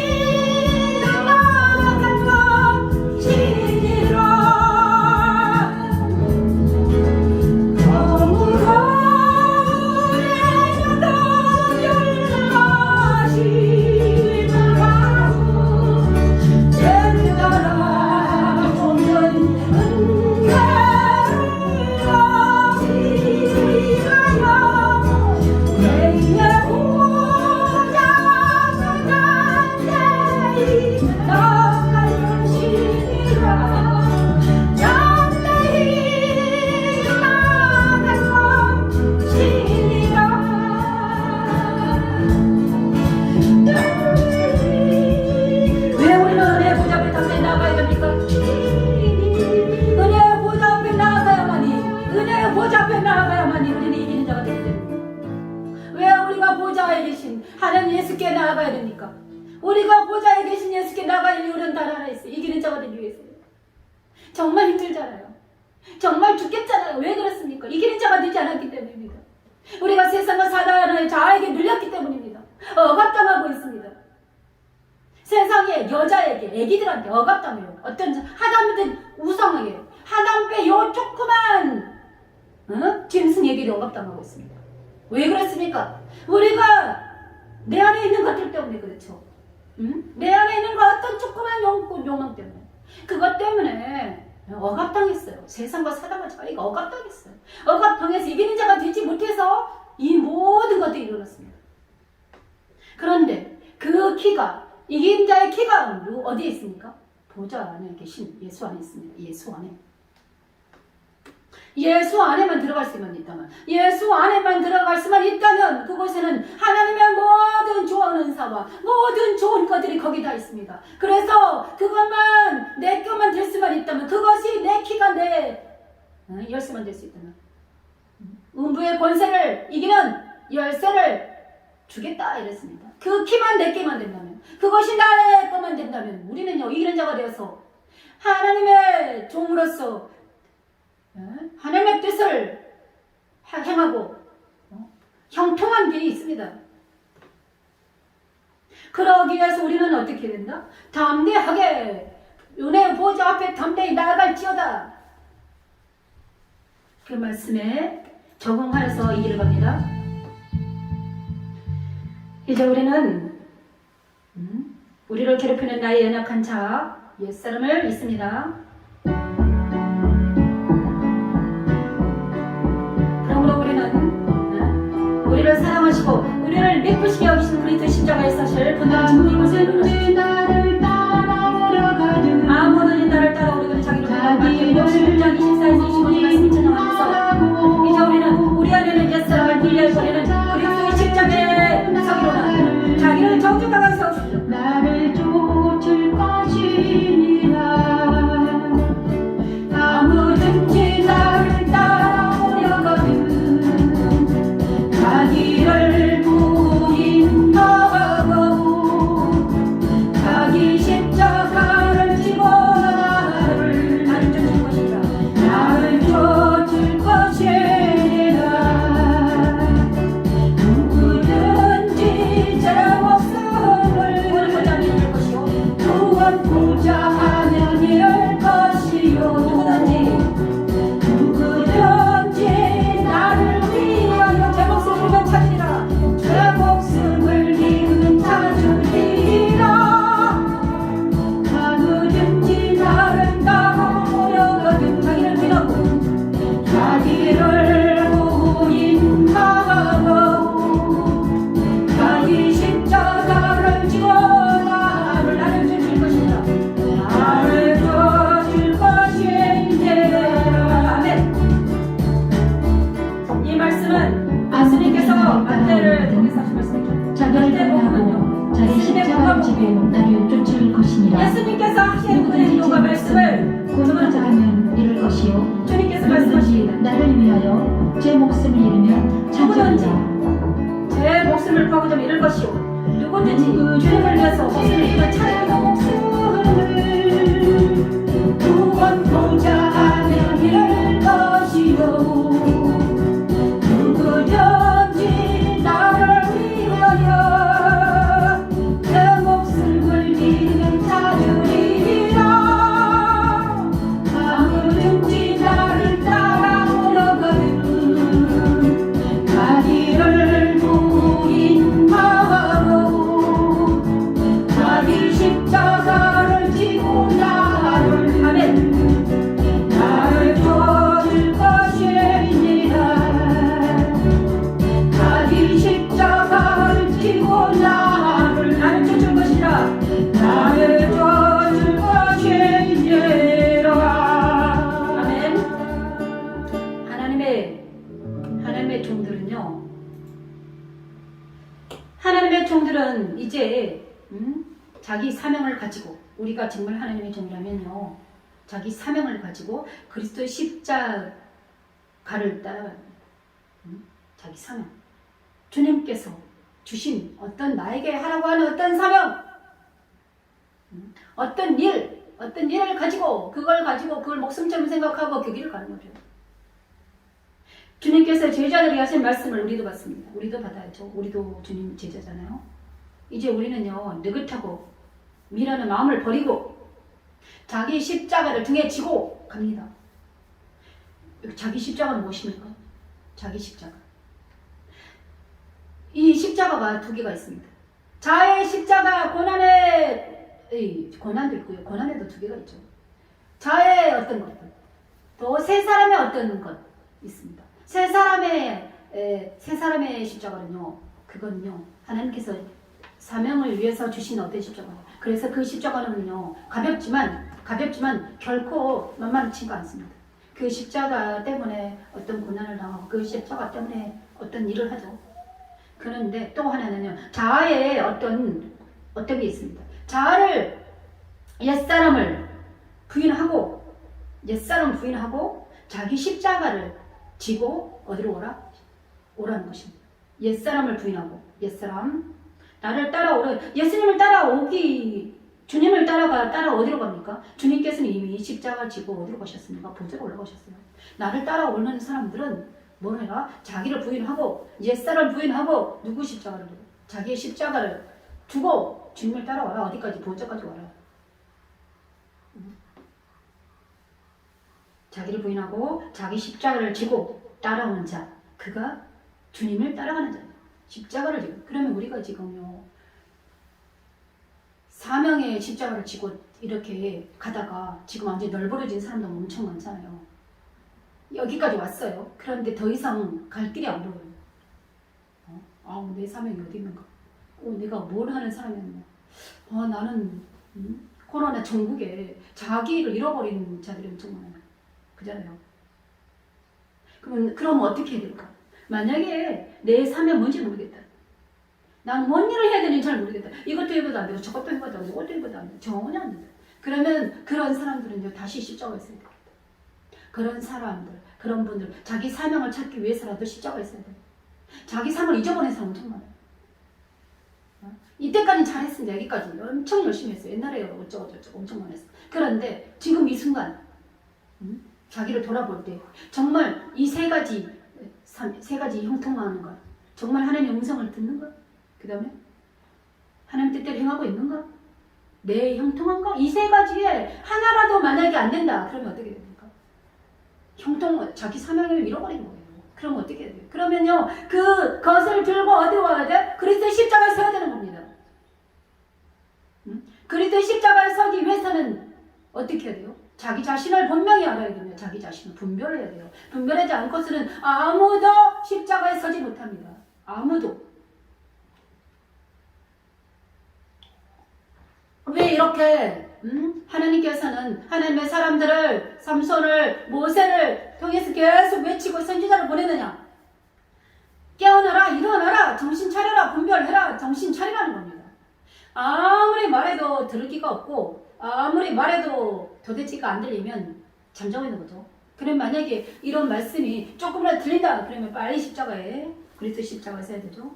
나아갈 것이니라. 하나님 예수께 나아가야 됩니까? 우리가 보좌에 계신 예수께 나아갈 이유는 단 하나 있어요. 이기는 자가 되기 위해서요. 정말 힘들잖아요. 정말 죽겠잖아요. 왜 그렇습니까? 이기는 자가 되지 않았기 때문입니다. 우리가 세상과 사단의 자아에게 눌렸기 때문입니다. 억압당하고 있습니다. 세상에 여자에게, 애기들한테 억압당해요. 어떤 하다못해 우상에게, 하다못해 요 조그만 짐승에게도 억압당하고 있습니다. 왜 그렇습니까? 우리가 내 안에 있는 것들 때문에 그렇죠. 내 안에 있는 그 어떤 조그만 욕망 때문에, 그것 때문에 억압당했어요. 세상과 사단과 자기가 억압당했어요. 억압당해서 이기는 자가 되지 못해서 이 모든 것들이 일어났습니다. 그런데 그 키가, 이긴 자의 키가 어디에 있습니까? 보좌 안에 계신 예수 안에 있습니다. 예수 안에. 예수 안에만 들어갈 수만 있다면, 예수 안에만 들어갈 수만 있다면 그곳에는 하나님의 모든 좋은 은사와 모든 좋은 것들이 거기 다 있습니다. 그래서 그것만 내 것만 될 수만 있다면, 그것이 내 키가 내 열쇠만 될 수 있다면, 음부의 권세를 이기는 열쇠를 주겠다 이랬습니다. 그 키만 내 게만 된다면, 그것이 나의 것만 된다면 우리는요 이기는 자가 되어서 하나님의 종으로서 하나님의 뜻을 행하고 형통한 길이 있습니다. 그러기 위해서 우리는 어떻게 된다? 담대하게 은혜의 보좌 앞에 담대히 나아갈지어다. 그 말씀에 적응하여서 이 길을 갑니다. 이제 우리는 우리를 괴롭히는 나의 연약한 자 옛사람을 믿습니다. 그러므로 우리는 우리를 사랑하시고 우리를 미쁘시게 여기신 그리스도 십자가의 사실 분명히 증거인 것을 아무든지 나를 따라오려거든 자기를 부인하고 11장 24에서 25절 말씀이 전하면서 이제 우리는 우리 안에는 옛사람을 분리할 버리는 그리스도의 십자가에 서기로는 자기를 정직하게 세우십시오. 나를 쫓을 것이니라. 아무든지 나를 따라오려거든 자기를 부인하고 자기 십자가를 지고 나를 쫓을 것이라. 나를 쫓을 것이니라. 누구든지 제 목숨을 구원하면 것이요 구원하자 하면 이럴 것이요. 누구든지 나를 위하여 제 목숨을 잃으면 찾으리라. 제 목숨을 잃으면 찾으리라. 누구든지 나를 따라오려거든 자기를 부인하고 자기를 부인하고 자기 십자가를 지고 나를 쫓을 것이다. 나를 쫓을 것이니라. 아멘. 이 말씀은 예수님께서 마태를 통해서 하신 말씀이죠. 자기를 따라하고 자기 십자가를 지고 나를 쫓을 것이니라. 예수님께서 하신 그 행동과 말씀을 구원하자 하면 이룰 것이요 주님께서 말씀하십니다. 나를 위하여 제 목숨을 잃으면 찾으리라. 제 목숨을 파고자 잃을 것이요 누구든지 주님을 위해서 목숨을 잃으면 찾으리라. 구원하자 하면 잃을 것이요 누구든지 나를 위하여 제 목숨을 잃으면 찾으리라. 아무든지 나를 따라오려거든 자기를 부인하고 자기 십자가를 지고 나를 아멘. 나를 쫓을 것이니라. 자기 십자가를 지고 나를 쫓을 것이라. 나를 쫓을 것이니라. 아멘. 하나님의 종들은요. 하나님의 종들은 이제 자기 사명을 가지고 우리가 정말 하나님의 종이라면요. 자기 사명을 가지고 그리스도의 십자가를 따라 자기 사명 주님께서 주신 어떤 나에게 하라고 하는 어떤 사명 어떤 일을 가지고 그걸 목숨처럼 생각하고 그 길을 가는 거죠. 주님께서 제자들이 하신 말씀을 우리도 받습니다. 우리도 받아야죠. 우리도 주님 제자잖아요. 이제 우리는요 느긋하고 미련한 마음을 버리고 자기 십자가를 등에 지고 갑니다. 자기 십자가는 무엇입니까? 자기 십자가. 이 십자가가 두 개가 있습니다. 자의 십자가 고난도 있고요. 고난에도 두 개가 있죠. 자의 어떤 것, 또 세 사람의 어떤 것 있습니다. 세 사람의 십자가는요, 그건요, 하나님께서 사명을 위해서 주신 어떤 십자가예요. 그래서 그 십자가는요, 가볍지만 결코 만만치가 않습니다. 그 십자가 때문에 어떤 고난을 당하고 그 십자가 때문에 어떤 일을 하죠. 그런데 또 하나는요, 자아의 어떤 게 있습니다. 자아를 옛사람을 부인하고 자기 십자가를 지고 어디로 오라는 것입니다. 옛사람을 부인하고 나를 따라오는 예수님을 따라오기 주님을 따라 어디로 갑니까? 주님께서는 이미 십자가를 지고 어디로 가셨습니까? 보좌로 올라가셨어요. 나를 따라오는 사람들은 뭘 해라? 자기를 부인하고 옛사람을 부인하고 누구 십자가를 두고 자기의 십자가를 두고 주님을 따라와라. 어디까지? 보좌까지 와라. 자기를 부인하고 자기 십자가를 지고 따라오는 자, 그가 주님을 따라가는 자예요. 십자가를 지고. 그러면 우리가 지금요 사명의 십자가를 지고 이렇게 가다가 지금 완전히 널브러진 사람도 엄청 많잖아요. 여기까지 왔어요. 그런데 더 이상 갈 길이 안 보여요. 내 사명이 어디 있는가? 내가 뭘 하는 사람이었나? 나는 코로나 전국에 자기를 잃어버린 자들이 엄청 많아요. 그잖아요. 그럼 어떻게 해야 될까? 만약에 내 사명 뭔지 모르겠다. 난 뭔 일을 해야 되는지 잘 모르겠다. 이것도 해봐도 안 되고 저것도 해봐도 안 되고 이것도 해봐도 안 되고 전혀 안 된다. 그러면 그런 사람들은 다시 십자가에 있어야 되겠다. 그런 사람들, 그런 분들 자기 사명을 찾기 위해서라도 십자가에 있어야 돼요. 자기 사명을 잊어버린 사람 엄청 많아요. 이때까지 잘했습니다. 여기까지 엄청 열심히 했어요. 옛날에 어쩌고 엄청 많이 했어요. 그런데 지금 이 순간 자기를 돌아볼 때 정말 이 세 가지 형통하는 것, 정말 하나님의 음성을 듣는 것, 그 다음에 하나님 뜻대로 행하고 있는 것, 내 형통한 것, 이 세 가지에 하나라도 만약에 안 된다. 그러면 어떻게 됩니까? 자기 사명을 잃어버린 거예요. 그러면 어떻게 해야 돼요? 그러면요, 그것을 들고 어디 와야 돼? 그리스도의 십자가에 서야 되는 겁니다. 그리스도의 십자가에 서기 위해서는 어떻게 해야 돼요? 자기 자신을 분명히 알아야 됩니다. 자기 자신을 분별해야 돼요. 분별하지 않고서는 아무도 십자가에 서지 못합니다. 아무도. 왜 이렇게 하나님께서는 하나님의 사람들을 삼손을 모세를 통해서 계속 외치고 선지자를 보내느냐? 깨어나라, 일어나라, 정신 차려라, 분별해라, 정신 차리라는 겁니다. 아무리 말해도 들을 기가 없고 아무리 말해도 도대체가 안 들리면 잠자고 있는 거죠. 그럼 만약에 이런 말씀이 조금이라도 들린다 그러면 빨리 십자가에 그리스도 십자가에 서야 되죠.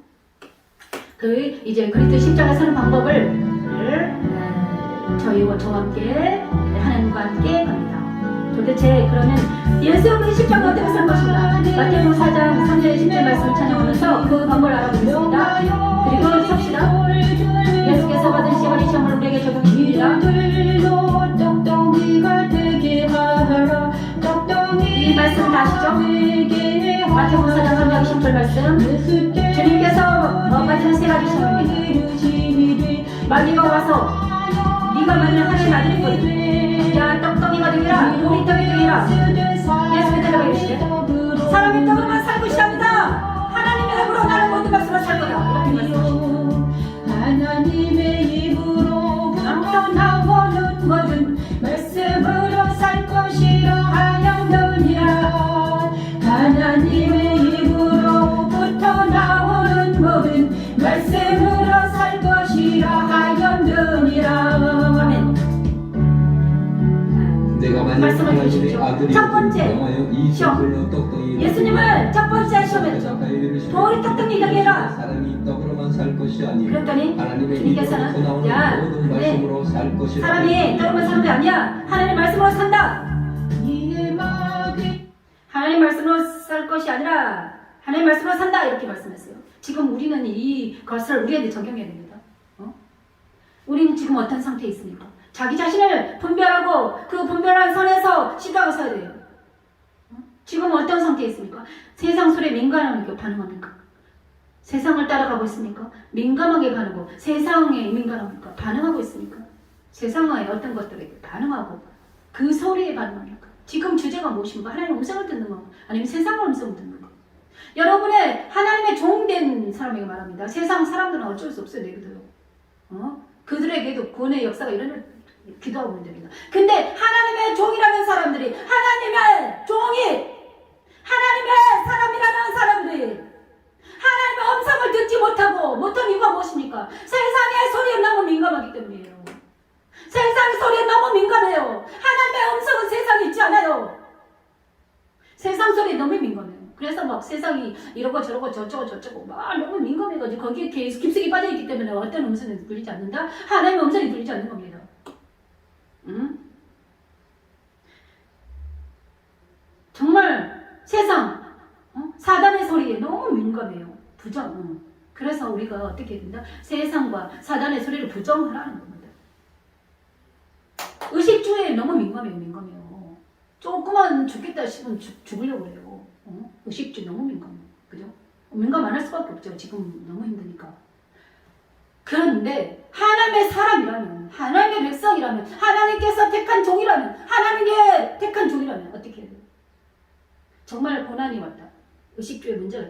이제 그리스도 십자가에 서는 방법을 저와 함께 하나님과 함께 갑니다. 도대체 그러면 예수의 십자가 어떻게 살 것인가? 마태복음 4장 3절 10절 말씀을 찾아보면서 그 방법을 알아보겠습니다. 그리고 섭시다. 예수께서 받은 시험을 이 시험을 우리에게 적용합니다. 이 말씀 다 아시죠? 마태복음 4장 3절 10절 말씀. 주님께서 받은 세 가지 시험입니다. 마귀가 와서 네가 만든 하나님의 아들이거든. 야, 떡덩이가 되기라, 돌이 떡이 되기라. 예수께 대답해 주시되 사람의 떡으로만 살 것이 아니다. 하나님의 입으로 나는 모든 것으로 살 거다. 이렇게 말씀하십니다. 하나님의 입으로 나오는 모든 말씀으로 살 것이라 하였느니라. 하나님의 입으로부터 나오는 모든 말씀으로 살 것이라 하였느니라. 말씀을 들으십시오. 첫 번째 시험. 예수님을 첫 번째 시험했죠. 돌이 떡덩이 되게 해라. 그랬더니 주님께서는 야, 사람이 떡으로만 사는 게 아니야. 하나님의 말씀으로 산다. 하나님의 말씀으로 살 것이 아니라 하나님의 말씀으로 산다. 이렇게 말씀했어요. 지금 우리는 이것을 우리한테 적용해야 됩니다. 우리는 지금 어떤 상태에 있습니까? 자기 자신을 분별하고 그 분별한 선에서 십자가 서야 돼요. 지금 어떤 상태에 있습니까? 세상 소리에 민감하게 반응합니까? 세상을 따라가고 있습니까? 민감하게 반응하고 세상에 민감합니까? 반응하고 있습니까? 세상의 어떤 것들에게 반응하고 그 소리에 반응합니까? 지금 주제가 무엇입니까? 하나님의 음성을 듣는 거 아니면 세상의 음성을 듣는 거? 여러분의 하나님의 종된 사람에게 말합니다. 세상 사람들은 어쩔 수 없어요. 내게도요. 그들에게도 구원의 역사가 일어날 기도하고 있는 됩니다. 근데 하나님의 종이라는 사람들이 하나님의 종이 하나님의 사람이라는 사람들이 하나님의 음성을 듣지 못한 이유가 무엇입니까? 세상의 소리에 너무 민감하기 때문이에요. 세상의 소리에 너무 민감해요. 하나님의 음성은 세상에 있지 않아요. 세상 소리에 너무 민감해요. 그래서 막 세상이 이러고 저러고 저쩌고 막 너무 민감해가지고 거기에 계속 깊숙이 빠져있기 때문에 어떤 음성이 들리지 않는다? 하나님의 음성이 들리지 않는 겁니다. 응? 정말 세상 사단의 소리에 너무 민감해요. 부정. 그래서 우리가 어떻게 된다? 세상과 사단의 소리를 부정하라는 겁니다. 의식주에 너무 민감해요. 조금만 죽겠다 싶으면 죽으려고 그래요. 의식주 너무 민감해요. 그죠? 민감 안 할 수밖에 없죠. 지금 너무 힘드니까. 그런데 하나님의 사람이라면, 하나님의 백성이라면, 하나님께서 택한 종이라면, 하나님의 택한 종이라면 어떻게 해야 돼요? 정말 고난이 왔다. 의식주의 문제가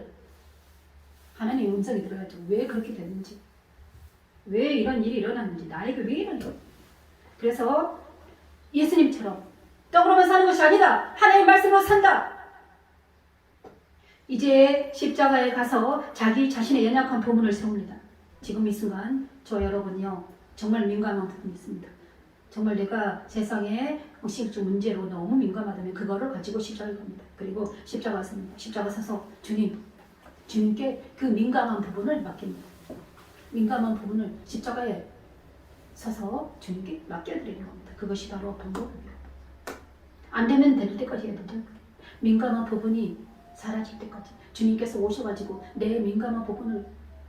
하나님의 음성이 들어야죠. 왜 그렇게 됐는지, 왜 이런 일이 일어났는지, 나에게 왜 이런 일이. 그래서 예수님처럼 떡으로만 사는 것이 아니다. 하나님의 말씀으로 산다. 이제 십자가에 가서 자기 자신의 연약한 부분을 세웁니다. 지금 이 순간 저 여러분요 정말 민감한 부분이 있습니다. 정말 내가 세상에 의식주 문제로 너무 민감하다면 그거를 가지고 십자가에 갑니다. 그리고 십자가 섭니다. 십자가 서서 주님께 그 민감한 부분을 맡깁니다. 민감한 부분을 십자가에 서서 주님께 맡겨드리는 겁니다. 그것이 바로 방법입니다. 안 되면 될 때까지 해야 되죠. 민감한 부분이 사라질 때까지 주님께서 오셔가지고 내 민감한 부분을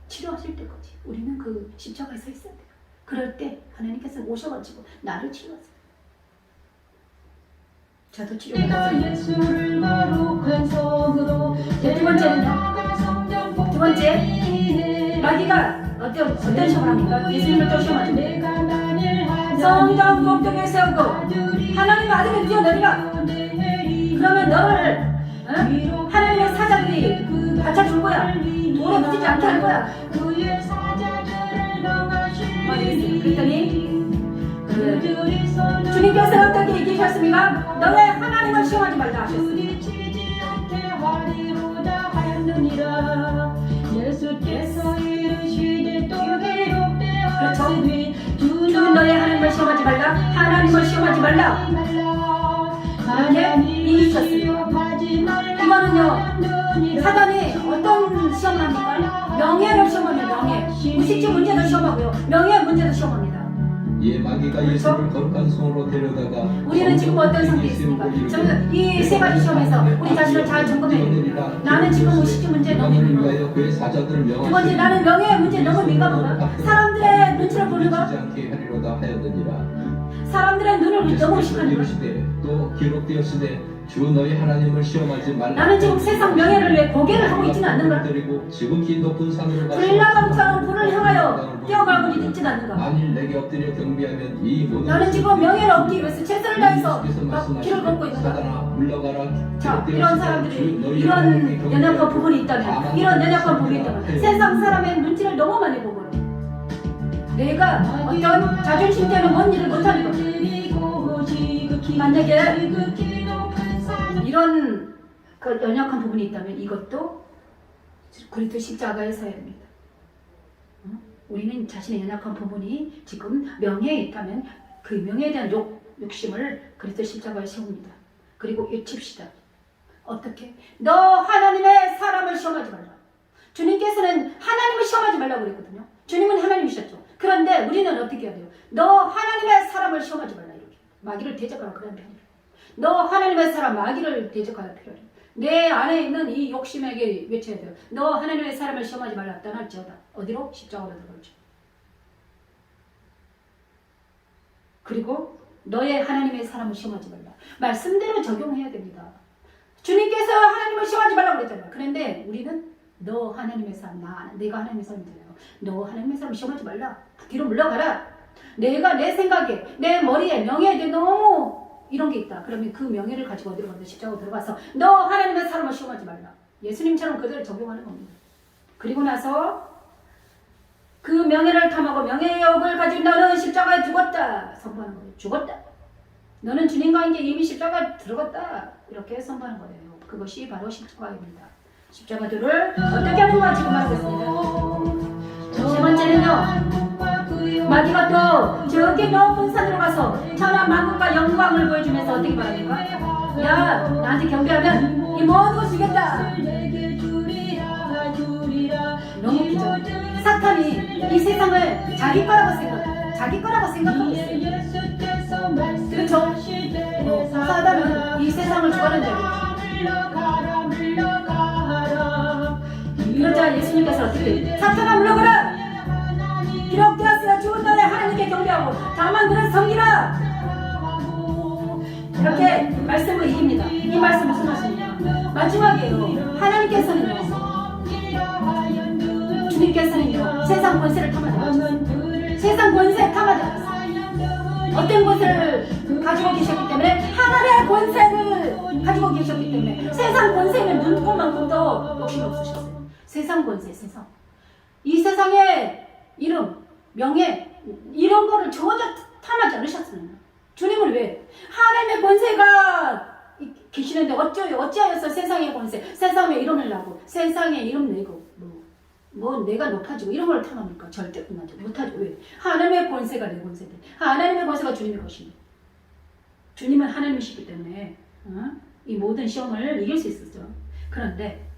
치료하실 때까지 우리는 그 십자가에 서 있어야 돼요. 그럴 때 하나님께서 오셔가지고 나를 치료하세요. 저도 치료해요. 두 번째는요. 두 번째, 마귀가 어떤 시험을 합니까? 예수님을 또 시험하죠. 성전 꼭대기에 세우고 하나님 아들을 뛰어내리라. 그러면 너를 하나님의 사자들이 받쳐줄 거야. 돌에 붙이지 않게 할 거야. 그랬더니 주님께서 어떻게 얘기하셨습니까? 너의 하나님을 시험하지 말라 하셨어요. 그렇죠. 주는 너의 하나님을 시험하지 말라. 하나님을 시험하지 말라. 이렇게 이기셨습니다. 이거는요 사단이 어떤 시험을 합니까? 명예를 시험합니다. 명예. 의식주 문제도 시험하고요. 명예 문제도 시험합니다. 마귀가 예수를 거룩한 성으로 데려다가 우리는 지금 어떤 상태에 있습니까? 저는 이 세 가지 시험에서 우리 자신을 잘 점검해야 됩니다. 나는 지금 의식주 문제에 너무 민감하고, 두 번째 나는 명예의 문제에 너무 민감한가? 사람들의 눈치를 보는 거, 사람들의 눈을 너무 의식하는 거. 또 기록되었으되 주 너희 하나님을 시험하지 말라. 나는 지금 세상 명예를 위해 고개를 하고 있지는 않는가? 지극히 높은 산으로 가서 불나방처럼 불을 향하여 뛰어가고 있지는 않는가? 만일 내게 엎드려 경배하면 이 모든 나는 지금 명예를 얻기 위해서 최선을 다해서 막 길을 걷고 있는가? 자, 이런 사람들이 이런 연약한 부분이 있다면, 이런 연약한 부분이 있다면 세상 사람의 눈치를 너무 많이 보고요. 내가 어떤 자존심 때문에 뭔 일을 못하는 겁니다. 만약에 이런 그 연약한 부분이 있다면 이것도 그리스도 십자가에 서야 됩니다. 우리는 자신의 연약한 부분이 지금 명예에 있다면 그 명예에 대한 욕심을 그리스도 십자가에 세웁니다. 그리고 외칩시다. 어떻게? 너 하나님의 사람을 시험하지 말라. 주님께서는 하나님을 시험하지 말라고 그랬거든요. 주님은 하나님이셨죠. 그런데 우리는 어떻게 해야 돼요? 너 하나님의 사람을 시험하지 말라. 이렇게 마귀를 대적하라 그런 편이에요. 너 하나님의 사람 마귀를 대적할 필요해. 내 안에 있는 이 욕심에게 외쳐야 돼요. 너 하나님의 사람을 시험하지 말라. 떠날지어다. 어디로? 십자가로 들어가죠. 그리고 너의 하나님의 사람을 시험하지 말라. 말씀대로 적용해야 됩니다. 주님께서 하나님을 시험하지 말라고 그랬잖아요. 그런데 우리는 너 하나님의 사람, 내가 하나님의 사람이잖아요. 너 하나님의 사람 시험하지 말라. 뒤로 물러가라. 내가 내 생각에, 내 머리에 명예에 대해 너무 이런 게 있다. 그러면 그 명예를 가지고 어디로 가서 십자가로 들어가서 너 하나님의 사람을 시험하지 말라. 예수님처럼 그대로 적용하는 겁니다. 그리고 나서 그 명예를 탐하고 명예의 욕을 가지고 너는 십자가에 죽었다. 선포하는 거예요. 죽었다. 너는 주님과 함께 이미 십자가에 들어갔다. 이렇게 선포하는 거예요. 그것이 바로 십자가입니다. 십자가들을 어떻게 하는가 지금 말하겠습니다. 세 번째는요. 마귀가 또 저기 높은 산으로 가서 천하 만국과 영광을 보여주면서 어떻게 말합니까? 야, 나한테 경배하면 이 모든 걸 주겠다. 너무 웃기죠. 사탄이 이 세상을 자기 거라고 생각하고 있어요. 그렇죠? 사단은 이 세상을 주관하는 자예요. 그러자 예수님께서 어떻게 사탄아 물러가라! 기록되었으나 죽은 자를 하나님께 경배하고 다만 그를 섬기라! 이렇게 말씀을 이깁니다. 이 말씀 무슨 말씀입니까? 마지막이에요. 하나님께서는요, 주님께서는요, 세상 권세를 탐하지 세상 권세 탐하지 않았어요. 어떤 권세를 가지고 계셨기 때문에 하나님의 권세를 가지고 계셨기 때문에 세상 권세는 눈꼽만큼도 욕심이 없으셨어요. 세상 권세, 이 세상의 이름, 명예 이런 거를 전혀 탐하지 않으셨습니다. 주님은 왜? 하나님의 권세가 계시는데 어찌하여서 세상의 권세, 세상의 이름을 나고 세상의 이름 내고 뭐 내가 높아지고 이런 걸 탐합니까? 절대 못하죠. 왜? 하나님의 권세가 내 권세인데 하나님의 권세가 주님의 것입니다. 주님은 하나님이시기 때문에 이 모든 시험을 이길 수 있었죠. 그런데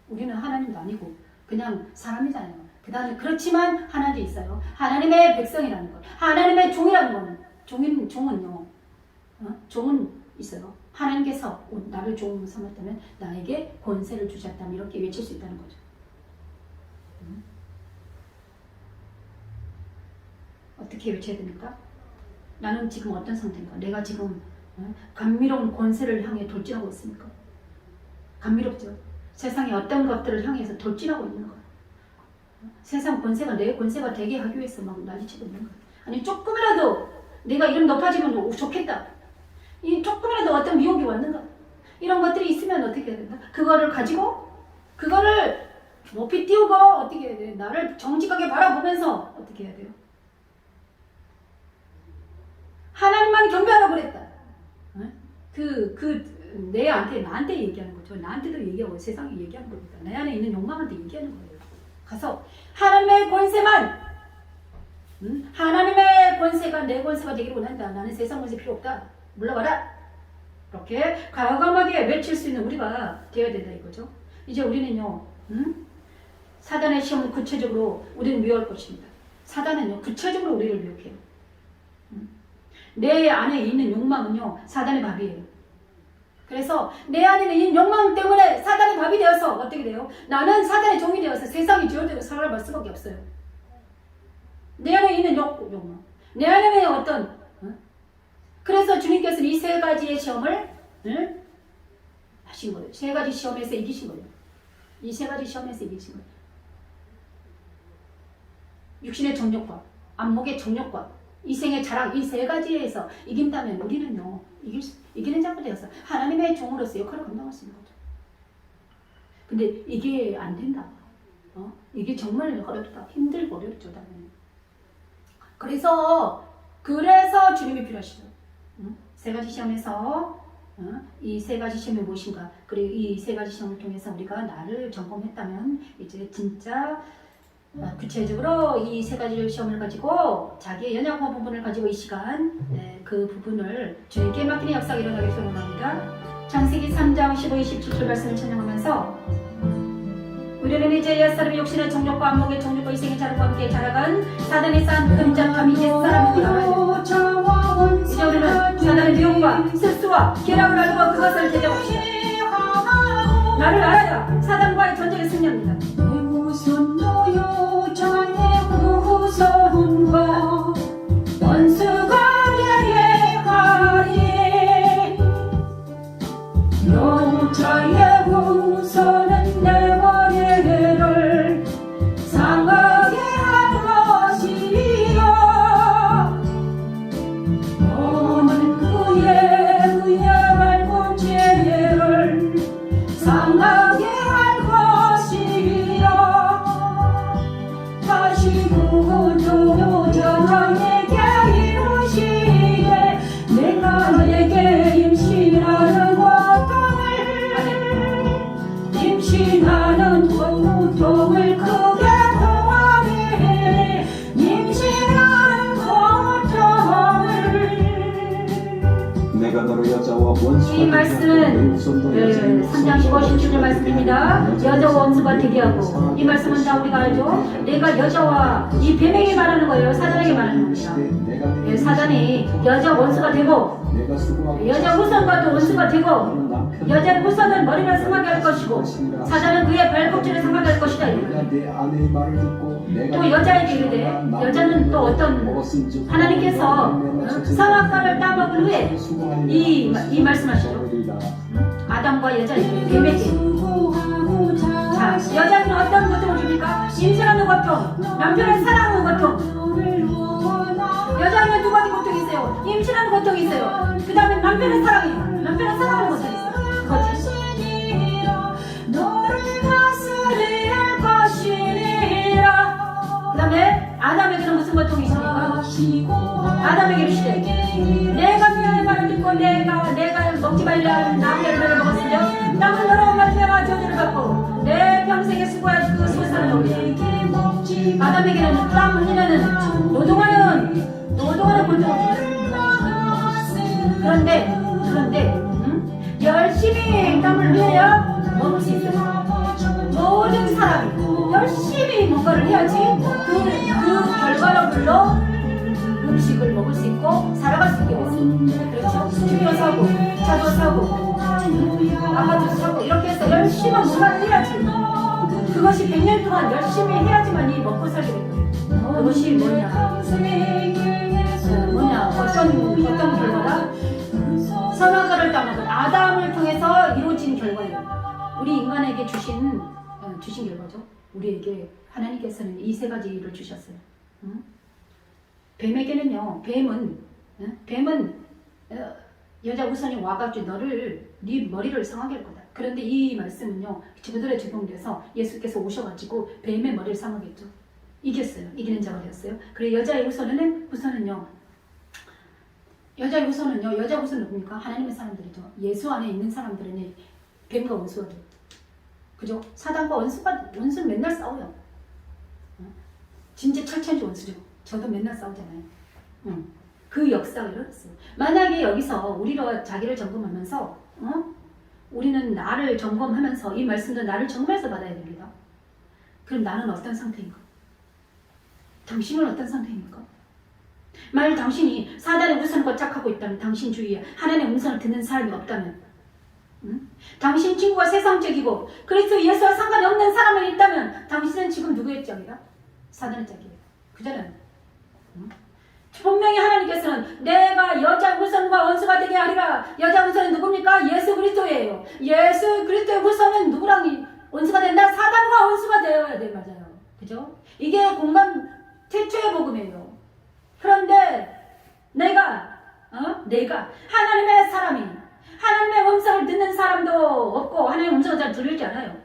우리는 하나님도 아니고 그냥 사람이잖아요. 그렇지만 하나님이 있어요. 하나님의 백성이라는 것, 하나님의 종이라는 거는 종은요, 종은 있어요. 하나님께서 나를 종 삼았다면 나에게 권세를 주셨다면 이렇게 외칠 수 있다는 거죠. 어떻게 외쳐야 됩니까? 나는 지금 어떤 상태인가? 내가 지금 감미로운 권세를 향해 돌진하고 있습니까? 감미롭죠. 세상에 어떤 것들을 향해서 돌진하고 있는 거예요. 세상 권세가 내 권세가 되게 하기 위해서 막 난리치고 있는 거예요. 아니 조금이라도 내가 이름 높아지면 좋겠다. 이 조금이라도 어떤 미혹이 왔는가? 이런 것들이 있으면 어떻게 해야 된다? 그거를 가지고 그거를 높이 띄우고 어떻게 해야 돼? 나를 정직하게 바라보면서 어떻게 해야 돼요? 하나님만 경배하라고 그랬다. 나한테 얘기하는 거죠. 나한테도 얘기하고 세상에 얘기하는 겁니다. 내 안에 있는 욕망한테 얘기하는 거예요. 가서 하나님의 권세만, 하나님의 권세가 내 권세가 되기를 원한다. 나는 세상 권세 필요 없다. 물러가라. 이렇게 과감하게 외칠 수 있는 우리가 되어야 된다 이거죠. 이제 우리는요, 사단의 시험은 구체적으로 우리는 미워할 것입니다. 사단은요, 구체적으로 우리를 미혹해요. 내 안에 있는 욕망은요, 사단의 밥이에요. 그래서 내 안에 있는 욕망 때문에 사단의 밥이 되어서 어떻게 돼요? 나는 사단의 종이 되어서 세상이 지어대로 살아갈 수밖에 없어요. 내 안에 있는 욕망, 내 안에 어떤 그래서 주님께서는 이 세 가지의 시험을 하신 거예요. 세 가지 시험에서 이기신 거예요. 이 세 가지 시험에서 이기신 거예요. 육신의 정욕과 안목의 정욕과 이생의 자랑, 이 세 가지에서 이긴다면 우리는요, 이기는 자가 되어서 하나님의 종으로서 역할을 감당할 수 있는 거죠. 근데 이게 안 된다. 이게 정말 어렵다. 힘들고 어렵죠, 당연히. 그래서 주님이 필요하시죠. 세 가지 시험에서 이 세 가지 시험이 무엇인가, 그리고 이 세 가지 시험을 통해서 우리가 나를 점검했다면 이제 진짜 구체적으로 이 세 가지 시험을 가지고 자기의 연약한 부분을 가지고 이 시간 그 부분을 주님께 맡기는 역사가 일어나길 소원합니다. 창세기 3장 15, 27절 말씀을 찬양하면서 우리는 이제 옛사람의 욕심의 정욕과 안목의 정욕과 이생의 자랑과 함께 자라간 사단이 쌓은 끈적함이 옛사람을 알아야 됩니다. 이제 우리는 사단의 미혹과 스스와 계략을 알고 그것을 대적합시다. 나를 알아야 사단과의 전쟁에 승리합니다. 후손과 원수가 대하리 여자의 후손은 내 머리를 상하게 할 것이요 너는 그의 말고 죄를 상하게 할 것이요 이 말씀은 3장 15, 17절 말씀입니다. 여자와 원수가 대기하고, 이 말씀은 다 우리가 알죠. 내가 여자와 이 뱀에게 말하는 거예요. 사단에게 말하는 겁니다. 사단이 여자 원수가 되고, 여자 후손과도 원수가 되고, 여자 후손은 머리를 상하게 할 것이고, 사단은 그의 발꿈치를 상하게 할 것이다. 또 여자에게 이르되, 여자는 또 어떤 하나님께서 선악과를 따먹은 후에 이 말씀하시죠. 아담과 여자에게, 뱀에게. 자, 여자는 어떤 고통을 줍니까? 임신하는 고통, 남편을 사랑하는 고통. 여자는 두 가지 고통이 있어요. 임신하는 고통이 있어요. 그 다음에 남편을 사랑해요. 남편을 사랑하는 고통이 있어요. 그거지. 그 다음에 아담에게는 무슨 고통이 있습니까? 아담에게 이르시되, 내가 미안의 말을 듣고 내가 먹지 말라 나무 열매를 먹었으며 남은 너로 말미암아 저주를 받고 내 평생에 수고할 그 소산을 먹으리라. 아담에게는 땀 흘리는 노동하는 고통을 주셨습니다. 그런데 열심히 땀을 흘려야 먹을 수 있어요. 모든 사람이 열심히 뭔가를 해야지 그 결과로 음식을 먹을 수 있고 살아갈 수 있게 됐어요. 그렇죠? 집도 사고, 차도 사고, 아파트도 사고, 이렇게 해서 열심히 뭔가를 해야지. 그것이 100년 동안 열심히 해야지만이 먹고 살게 된 거예요. 그것이 뭐냐? 어떤 결과다? 선악과를 따먹은 아담을 통해서 이루어진 결과예요. 우리 인간에게 주신 결과죠. 우리에게 하나님께서는 이 세 가지를 주셨어요. 뱀에게는요, 뱀은 여자 우선이 와가지고 네 머리를 상하게 할 거다. 그런데 이 말씀은요, 그들에 적용돼서 예수께서 오셔가지고 뱀의 머리를 상하게 했죠. 이겼어요. 이기는 자가 되었어요. 그리고 여자의 후손은요, 여자 후손은 누굽니까? 하나님의 사람들이죠. 예수 안에 있는 사람들은 뱀과 원수가 돼요. 그죠? 사단과 원수는 맨날 싸워요. 진짜 철천지 원수죠. 저도 맨날 싸우잖아요. 그 역사가 일어났어요. 만약에 여기서 우리로 자기를 점검하면서, 우리는 나를 점검하면서 이 말씀도 나를 점검해서 받아야 됩니다. 그럼 나는 어떤 상태인가? 당신은 어떤 상태입니까? 만약 당신이 사단의 우선을 거착하고 있다면, 당신 주위에 하나님의 음성을 듣는 사람이 없다면, 당신 친구가 세상적이고 그리스도 예수와 상관이 없는 사람이 있다면, 당신은 지금 누구의 짝이다? 사단의 짝이에요. 그잖아요. 분명히 하나님께서는 내가 여자 후손과 원수가 되게 하리라. 여자 후손은 누굽니까? 예수 그리스도예요. 예수 그리스도의 후손은 누구랑 원수가 된다? 사단과 원수가 되어야 돼. 맞아요. 그죠? 이게 공간 최초의 복음이에요. 그런데 내가 하나님의 사람이, 하나님의 음성을 듣는 사람도 없고 하나님의 음성을 잘 들리지 않아요.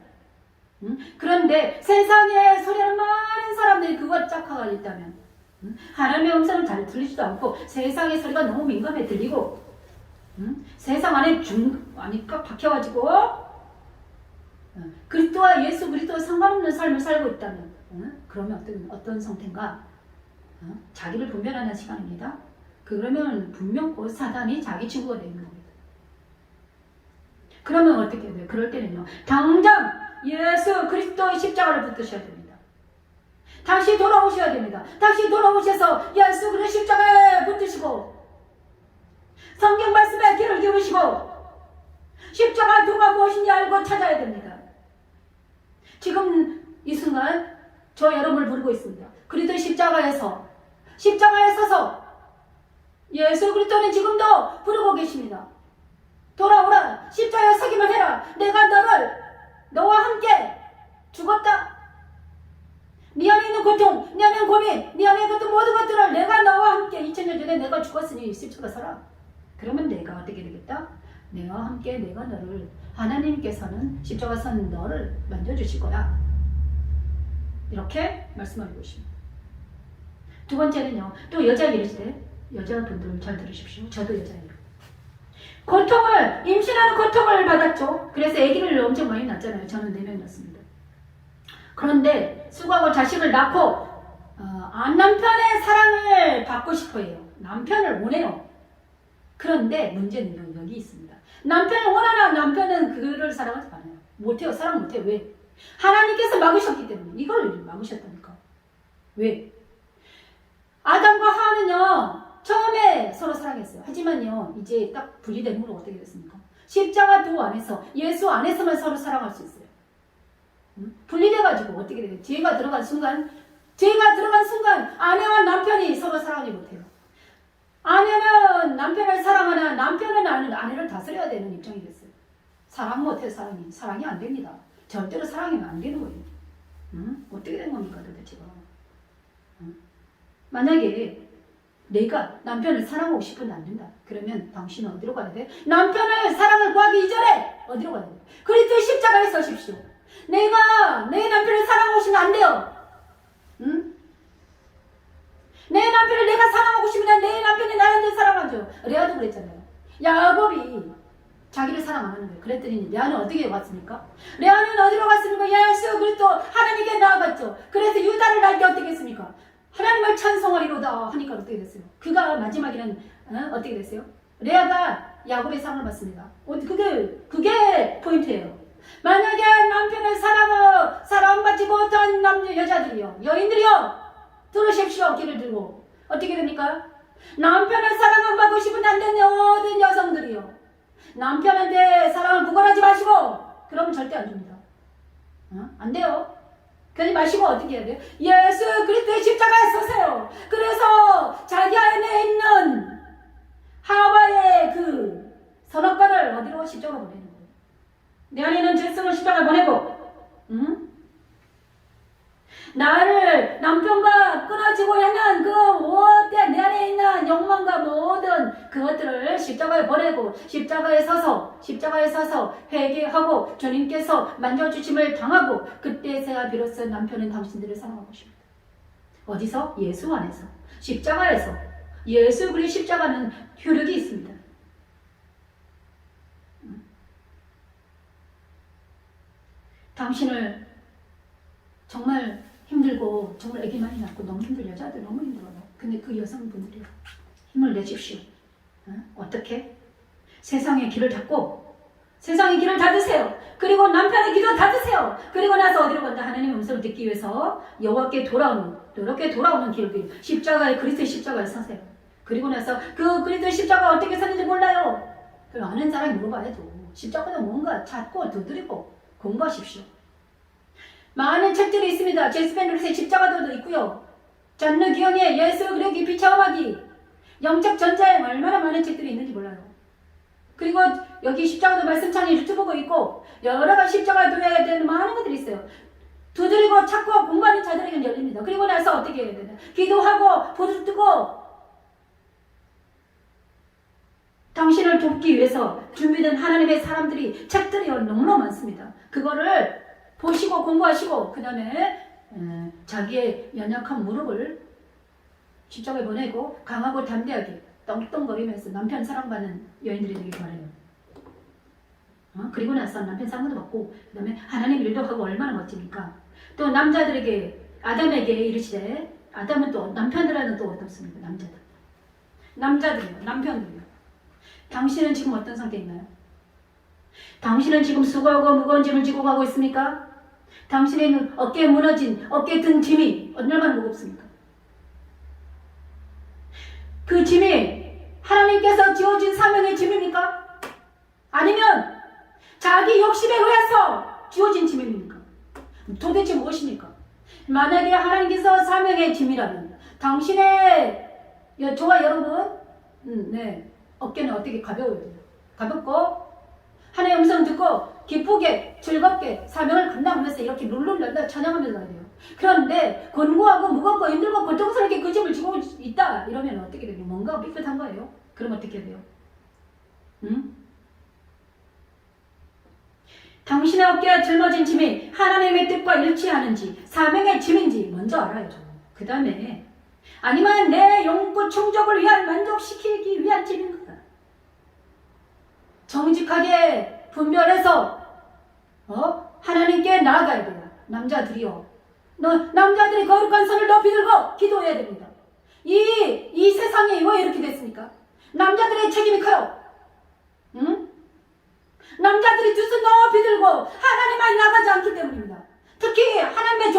그런데 세상에 소리하는 많은 사람들이 그것 짝화가 있다면, 하나님의 음성을 잘 들리지도 않고 세상의 소리가 너무 민감해 들리고, 세상 안에 꽉 박혀가지고 그리스도와 예수 그리스도와 상관없는 삶을 살고 있다면, 그러면 어떤 상태인가? 자기를 분별하는 시간입니다. 그러면 분명 그 사단이 자기 친구가 되는 겁니다. 그러면 어떻게 돼요? 그럴 때는요, 당장 예수 그리스도의 십자가를 붙드셔야 됩니다. 다시 돌아오셔야 됩니다. 다시 돌아오셔서 예수 그리스도의 십자가에 붙으시고 성경 말씀에 귀를 기울이시고 십자가 누가 무엇인지 알고 찾아야 됩니다. 지금 이 순간 저 여러분을 부르고 있습니다. 그리스도의 십자가에 서서 예수 그리스도는 지금도 부르고 계십니다. 돌아오라. 십자가에 서기만 해라. 내가 너와 함께 죽었다. 네 안에 있는 고통, 네 안에 있는 고민, 네 안에 있는 모든 것들을 내가 너와 함께 2000년 전에 내가 죽었으니 십자가 서라. 그러면 내가 어떻게 되겠다? 내가 함께 내가 너를, 하나님께서는 십자가 선 너를 만져주실 거야. 이렇게 말씀하고 있습니다. 두 번째는요, 또 여자에게 이르시되, 여자분들 잘 들으십시오. 저도 여자예요. 임신하는 고통을 받았죠. 그래서 아기를 엄청 많이 낳았잖아요. 저는 4명 낳았습니다. 그런데 수고하고 자식을 낳고 남편의 사랑을 받고 싶어 해요. 남편을 원해요. 그런데 문제는 여기 있습니다. 남편을 원하나 남편은 그를 사랑하지 않아요. 못해요. 사랑 못해요. 왜? 하나님께서 막으셨기 때문에. 이걸 막으셨다니까. 왜? 아담과 하와는요 처음에 서로 사랑했어요. 하지만요 이제 딱 분리된 후로 어떻게 됐습니까? 십자가 도 안에서 예수 안에서만 서로 사랑할 수 있어요. 분리돼가지고 어떻게 돼요? 죄가 들어간 순간 아내와 남편이 서로 사랑하지 못해요. 아내는 남편을 사랑하나 남편은 아내를 다스려야 되는 입장이 됐어요. 사랑 못해요. 사랑이 안 됩니다. 절대로 사랑이면 안 되는 거예요. 어떻게 된 겁니까 도대체가? 만약에 내가 남편을 사랑하고 싶은데 안 된다. 그러면 당신은 어디로 가야 돼? 남편을 사랑을 구하기 이전에 어디로 가야 돼? 그리스도의 십자가에 서십시오. 내가 내 남편을 사랑하고 싶으면 안 돼요. 응? 내 남편을 내가 사랑하고 싶으면 내 남편이 나를 사랑하죠. 레아도 그랬잖아요. 야곱이 자기를 사랑 안 하는 거예요. 그랬더니 레아는 어떻게 왔습니까? 레아는 어디로 갔습니까? 예수 그리스도 하나님께 나아갔죠. 그래서 유다를 날 때 어떻게 했습니까? 하나님을 찬송하리로다 하니까 어떻게 됐어요? 그가 마지막에는 어떻게 됐어요? 레아가 야곱의 사랑을 받습니다. 그게 포인트예요. 만약에 남편의 사랑받지 못한 여자들이요, 여인들이요, 들으십시오. 귀를 들고 어떻게 됩니까? 남편을 사랑받고 싶은 안 되는 모든 여성들이요, 남편한테 사랑을 구걸하지 마시고 그러면 절대 안 줍니다. 안 돼요. 그러지 마시고 어떻게 해야 돼요? 예수 그리스도의 십자가에 서세요. 그래서 자기 안에 있는 하와의 그 선악과를 어디로? 십자가로 보내는 거예요. 내 안에 있는 죄성을 십자가에 보내고, 나를 남편과 끊어지고 하는 그 모든 내 안에 있는 욕망과 모든 그것들을 십자가에 보내고 십자가에 서서 회개하고 주님께서 만져주심을 당하고 그때서야 비로소 남편은 당신들을 사랑하고 싶다. 어디서? 예수 안에서, 십자가에서. 예수 그리스도의 십자가는 효력이 있습니다. 당신을 정말 힘들고 정말 애기 많이 낳고 너무 힘들 여자들 너무 힘들어요. 근데 그 여성분들이 힘을 내십시오. 어떻게? 세상의 길을 닫고 세상의 길을 닫으세요. 그리고 남편의 길을 닫으세요. 그리고 나서 어디로 간다? 하나님의 음성을 듣기 위해서 여호와께 돌아오는 길을 십자가에 그리스도의 십자가를 서세요. 그리고 나서 그 그리스도의 십자가 어떻게 서는지 몰라요. 그 아는 사람이 물어봐야죠. 십자가는 뭔가 찾고 두드리고 공부하십시오. 많은 책들이 있습니다. 제스펜 십자가도 있고요. 잔느 기영의 예수 그리스도의 비체험하기, 영적 전자에 얼마나 많은 책들이 있는지 몰라요. 그리고 여기 십자가도 말씀창에 유튜브가 있고 여러 가지 십자가 도해야 되는 많은 것들이 있어요. 두드리고 찾고 공부하는 자들에게는 열립니다. 그리고 나서 어떻게 해야 되나? 기도하고 부르뜨고 당신을 돕기 위해서 준비된 하나님의 사람들이 책들이 너무나 많습니다. 그거를 보시고 공부하시고 그 다음에 자기의 연약한 무릎을 십자가에 보내고 강하고 담대하게 떵떵거리면서 남편 사랑받는 여인들이 되길 바라요. 그리고 나서 남편 사랑도 받고 그 다음에 하나님 일도 하고 얼마나 멋집니까? 또 남자들에게 아담에게 이르시되, 아담은 또 남편들은 또 어떻습니까? 남자들이요, 남편들이요. 당신은 지금 어떤 상태에 있나요? 당신은 지금 수고하고 무거운 짐을 지고 가고 있습니까? 당신의 어깨에 무너진, 어깨에 든 짐이 얼마나 무겁습니까? 그 짐이 하나님께서 지어준 사명의 짐입니까? 아니면 자기 욕심에 의해서 지어진 짐입니까? 도대체 무엇입니까? 만약에 하나님께서 사명의 짐이라면 당신의, 저와 여러분, 어깨는 어떻게 가벼워야 돼요? 가볍고 하나님의 음성 듣고 기쁘게 즐겁게 사명을 감당하면서 이렇게 룰루랄라 찬양하면서 가야 돼요. 그런데 권고하고 무겁고 힘들고 고통스럽게 그 짐을 지고 있다 이러면 어떻게 돼요? 뭔가 삐끗한 거예요. 그럼 어떻게 돼요? 당신의 어깨에 짊어진 짐이 하나님의 뜻과 일치하는지 사명의 짐인지 먼저 알아야죠. 그 다음에 아니면 내 영구 충족을 위한 만족시키기 위한 짐인가? 정직하게 분별해서 하나님께 나아가야 돼요. 남자들이요. 남자들이 거룩한 손을 높이 들고 기도해야 됩니다. 이 세상이 왜 이렇게 됐습니까? 남자들의 책임이 커요. 응? 남자들이 두 손 높이 들고 하나님만 나가지 않기 때문입니다. 특히 하나님의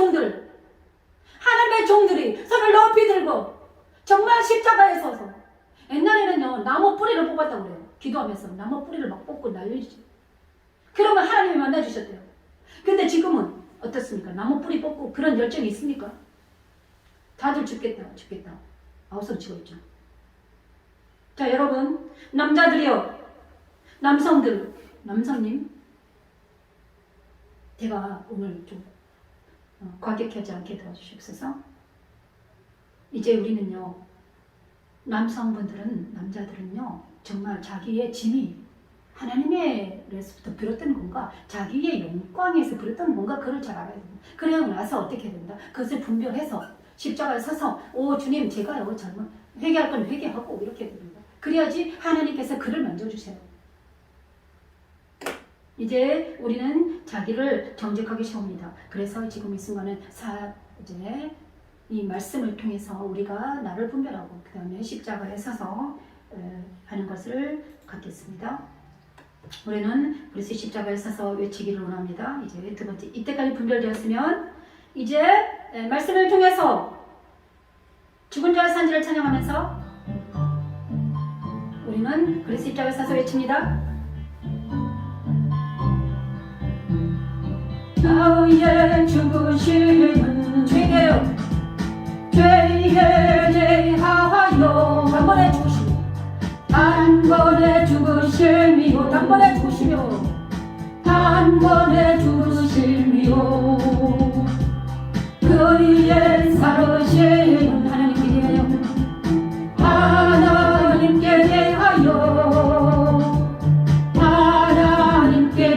종들이 손을 높이 들고 정말 십자가에 서서, 옛날에는요 나무 뿌리를 뽑았다고 그래요. 기도하면서 나무 뿌리를 막 뽑고 날리지. 그러면 하나님이 만나주셨대요. 근데 지금은 어떻습니까? 나무 뿌리 뽑고 그런 열정이 있습니까? 다들 죽겠다 아우성 치고 있죠. 자, 여러분, 남자들이요, 남성님, 제가 오늘 좀 과격하지 않게 도와주시옵소서. 이제 우리는요, 남자들은요, 정말 자기의 짐이 하나님의로부터 비롯된 건가, 자기의 영광에서 비롯된 건가, 그걸 잘 알아야 됩니다. 그러고 나서 어떻게 된다? 그것을 분별해서 십자가에 서서, 오 주님, 제가요 잘못 회개할 건 회개하고 이렇게 됩니다. 그래야지 하나님께서 그를 만져주세요. 이제 우리는 자기를 정직하게 세웁니다. 그래서 지금 이 순간은 이제 이 말씀을 통해서 우리가 나를 분별하고 그 다음에 십자가에 서서 하는 것을 갖겠습니다. 우리는 그리스도 십자가에 서서 외치기를 원합니다. 이제 두 번째, 이때까지 분별되었으면 이제 말씀을 통해서 죽은 자의 산지를 찬양하면서 우리는 그리스도 십자가에 서서 외칩니다. 나의 죽으심은 죄에 대하여 단번에 죽으시며 단번에 죽으심이요 단번에 죽으시며 단번에 죽으심이요 그의 살으심은 하나님께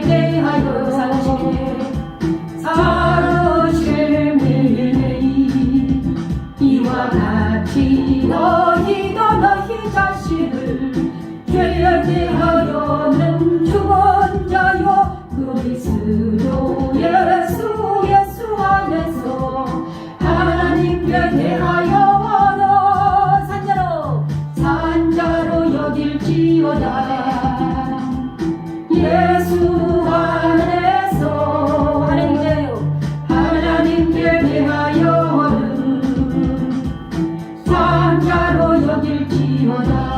대하여 살으심이 이와 같이 너희 자신을 죄에 대하여는 죽은 자요 그리스도 예수 안에서 하나님께 대하여 산자로 여길지어다. 예수 안에서 하나님께 대하여는 산자로 여길지어다.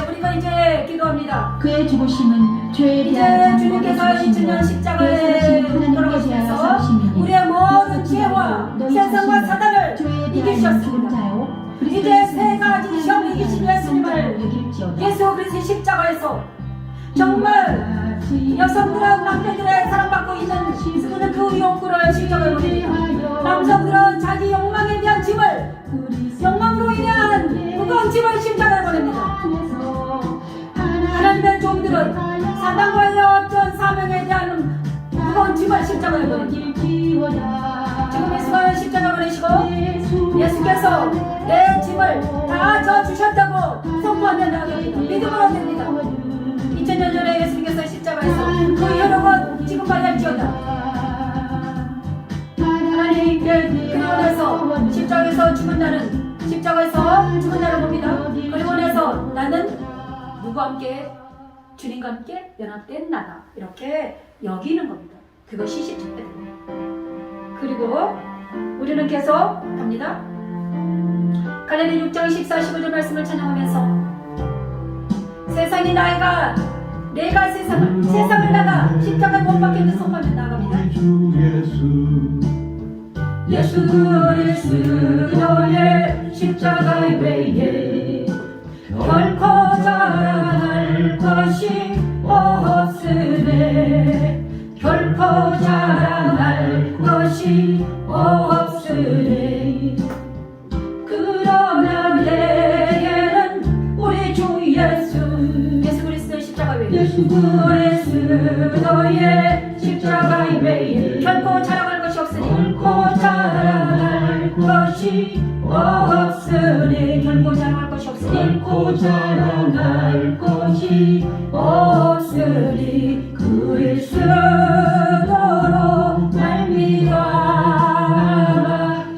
우리가 이제 기도합니다. 그의 죽으심은 죄에 대한 이제 주님께서 2000년 십자가에 돌아가시면서 우리의 모든 죄와 세상과 사단을 이기셨습니다. 이제 세 가지 시험을 이기신 예수님을 예수 그리스도의 십자가에서 정말 여성들은 남자들의 사랑받고 있는 그 욕구를 십자가에 버립니다. 남성들은 자기 욕망에 대한 짐을, 욕망으로 인한 무거운 짐을 십자가에 버립니다. 하나님의 종들은 사단과의 어떤 사명에 대한 무거운 짐을 십자가에 버립니다. 지금 예수가 십자가 버리시고 예수께서 내 짐을 다 져주셨다고 선포하면 나갑니다. 믿음으로 됩니다. 2000년 전에 예수님께서 십자가에서 그 여러분 지금 받을지어다. 하나님께 그리원해서 십자가에서 죽은 나는 봅니다. 그리원해서 나는 누구와 함께? 주님과 함께 연합된 나다. 이렇게 여기는 겁니다. 그것이 십자가입니다. 그리고 우리는 계속 갑니다. 갈라디아 6장 14, 15절 말씀을 찬양하면서 세상이 내가 세상을 나가 십자가에 못 박혀있는 성만을 나갑니다. 예수 그리스도의 십자가의 외에 결코 자랑할 것이 없으네. 결코 자랑할 것이 없으네. 그러나 내게는 우리 주 예수 그리스도의 십자가 외에 그리스도의 십자가 외에 결코 자랑할 것이 없으니 결코 자랑할 것이 없으니 결코 자랑할 것이 없으니 결코 자랑할 것이 없으니 그리스도로 말미암아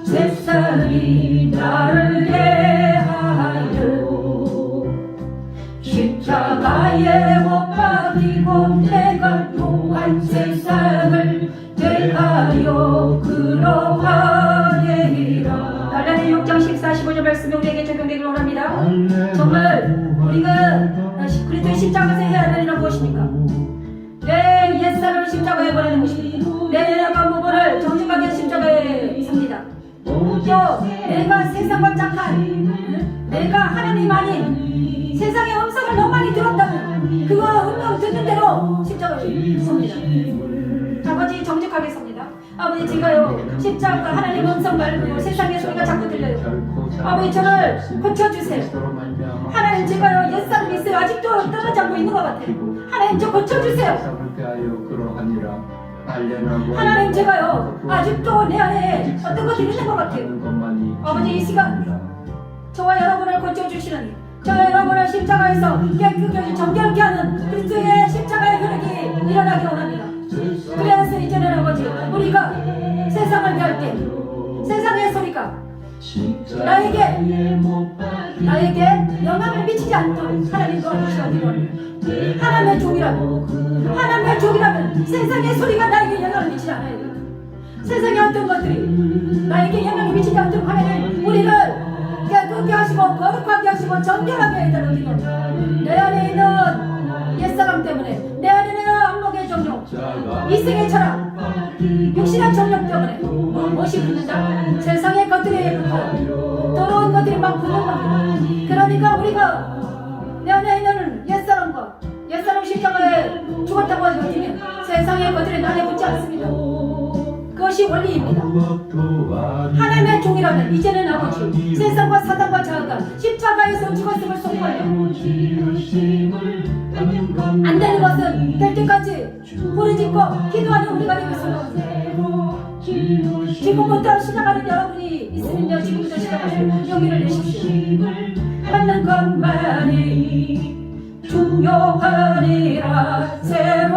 세상이 나를 대하여 오늘 우리가 그리스도의 십자가에서 해야 할 일은 무엇입니까? 내 옛사람을 십자가에 보내는 것입니다. 내 내가 부분을 정직하게 십자가에 삽니다. 또 내가 세상과 짝한 내가 하나님 아닌 세상의 음성을 너무 많이 들었다면 그거 음성 듣는 대로 십자가에 섭니다. 아버지 정직하게 섭니다. 아버지 제가요 십자가 하나님 음성 말고 세상의 소리가 자꾸 들려요. 아버지 저를 고쳐주세요. 하나님 제가요 옛사람이 있어요. 아직도 떨어지고 있는 것 같아요. 하나님 저 고쳐주세요. 하나님 제가요 아직도 내 안에 어떤 것들이 있는 것 같아요. 아버지 이 시간 저와 여러분을 고쳐주시는 저와 여러분을 십자가에서 깨끗하게 정결케 하는 그리스도의 십자가의 흐르기 일어나기 원합니다. 그래서 이제는 아버지 우리가 세상을 대할 때 세상의 소리가 나에게 영향을 미치지 않도록 하나님 도와주시기 원합니다. 하나님의 종이라면 세상의 소리가 나에게 영향을 미치지 않아야 돼요. 세상의 어떤 것들이 나에게 영향을 미치지 않도록 하나님 우리를 깨끗하게 하시고 거룩하게 하시고 정결하게 해달라고 기도합니다. 내 안에 있는 옛사람 때문에 내 안에 있는 악목의 정욕 이생의 철학 육신의 정욕 때문에 무엇이 붙는다? 세상의 것들이 붙어 더러운 것들이 막 붙는 겁니다. 그러니까 우리가 내 안에 있는 옛사람 십자가에 죽었다고 하지만 세상의 것들이 나에 붙지 않습니다. 그것이 원리입니다. 하나님의 종이라면 이제는 아버지 세상과 사단과 자아가 십자가에서 죽었음을 선포하여 안 되는 것은 될 때까지 부르짖고 기도하는 우리가 되겠습니다. 지금부터 시작하는 여러분이 있으면요 지금부터 시작하는 용기를 내십시오. 받는 것만이 중요하니라 새로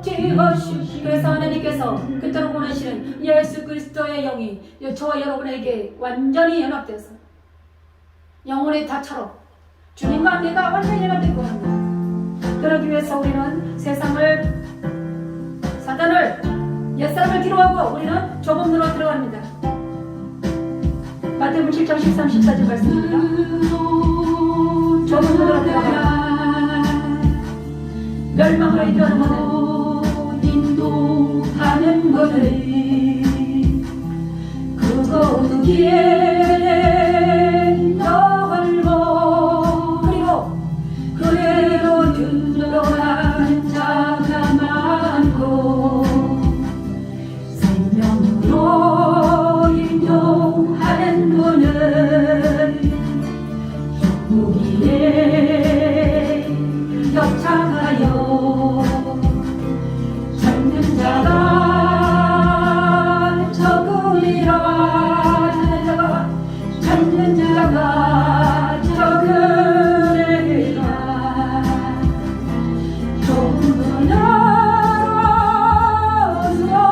지으시오. 그래서 하나님께서 그토록 원하시는 예수 그리스도의 영이 저와 여러분에게 완전히 연합되어서 영혼의 다처럼 주님과 내가 완전히 연합된 것 합니다. 그러기 위해서 우리는 세상을 사단을 옛사람을 기로하고 우리는 좁은 문으로 들어갑니다. 마태복음 7장 13, 14절 말씀입니다. 좁은 문으로 들어가라. 멸망으로 인도하는 것은 인도하는 것을 그곳 길에 넓고 그리고 그대로 들어가는 자가 많고 생명으로 인도하는 문을 무기에 격창하여 찾는 자가 적으리라. 찾는 자가 적으리라. 좁은 문으로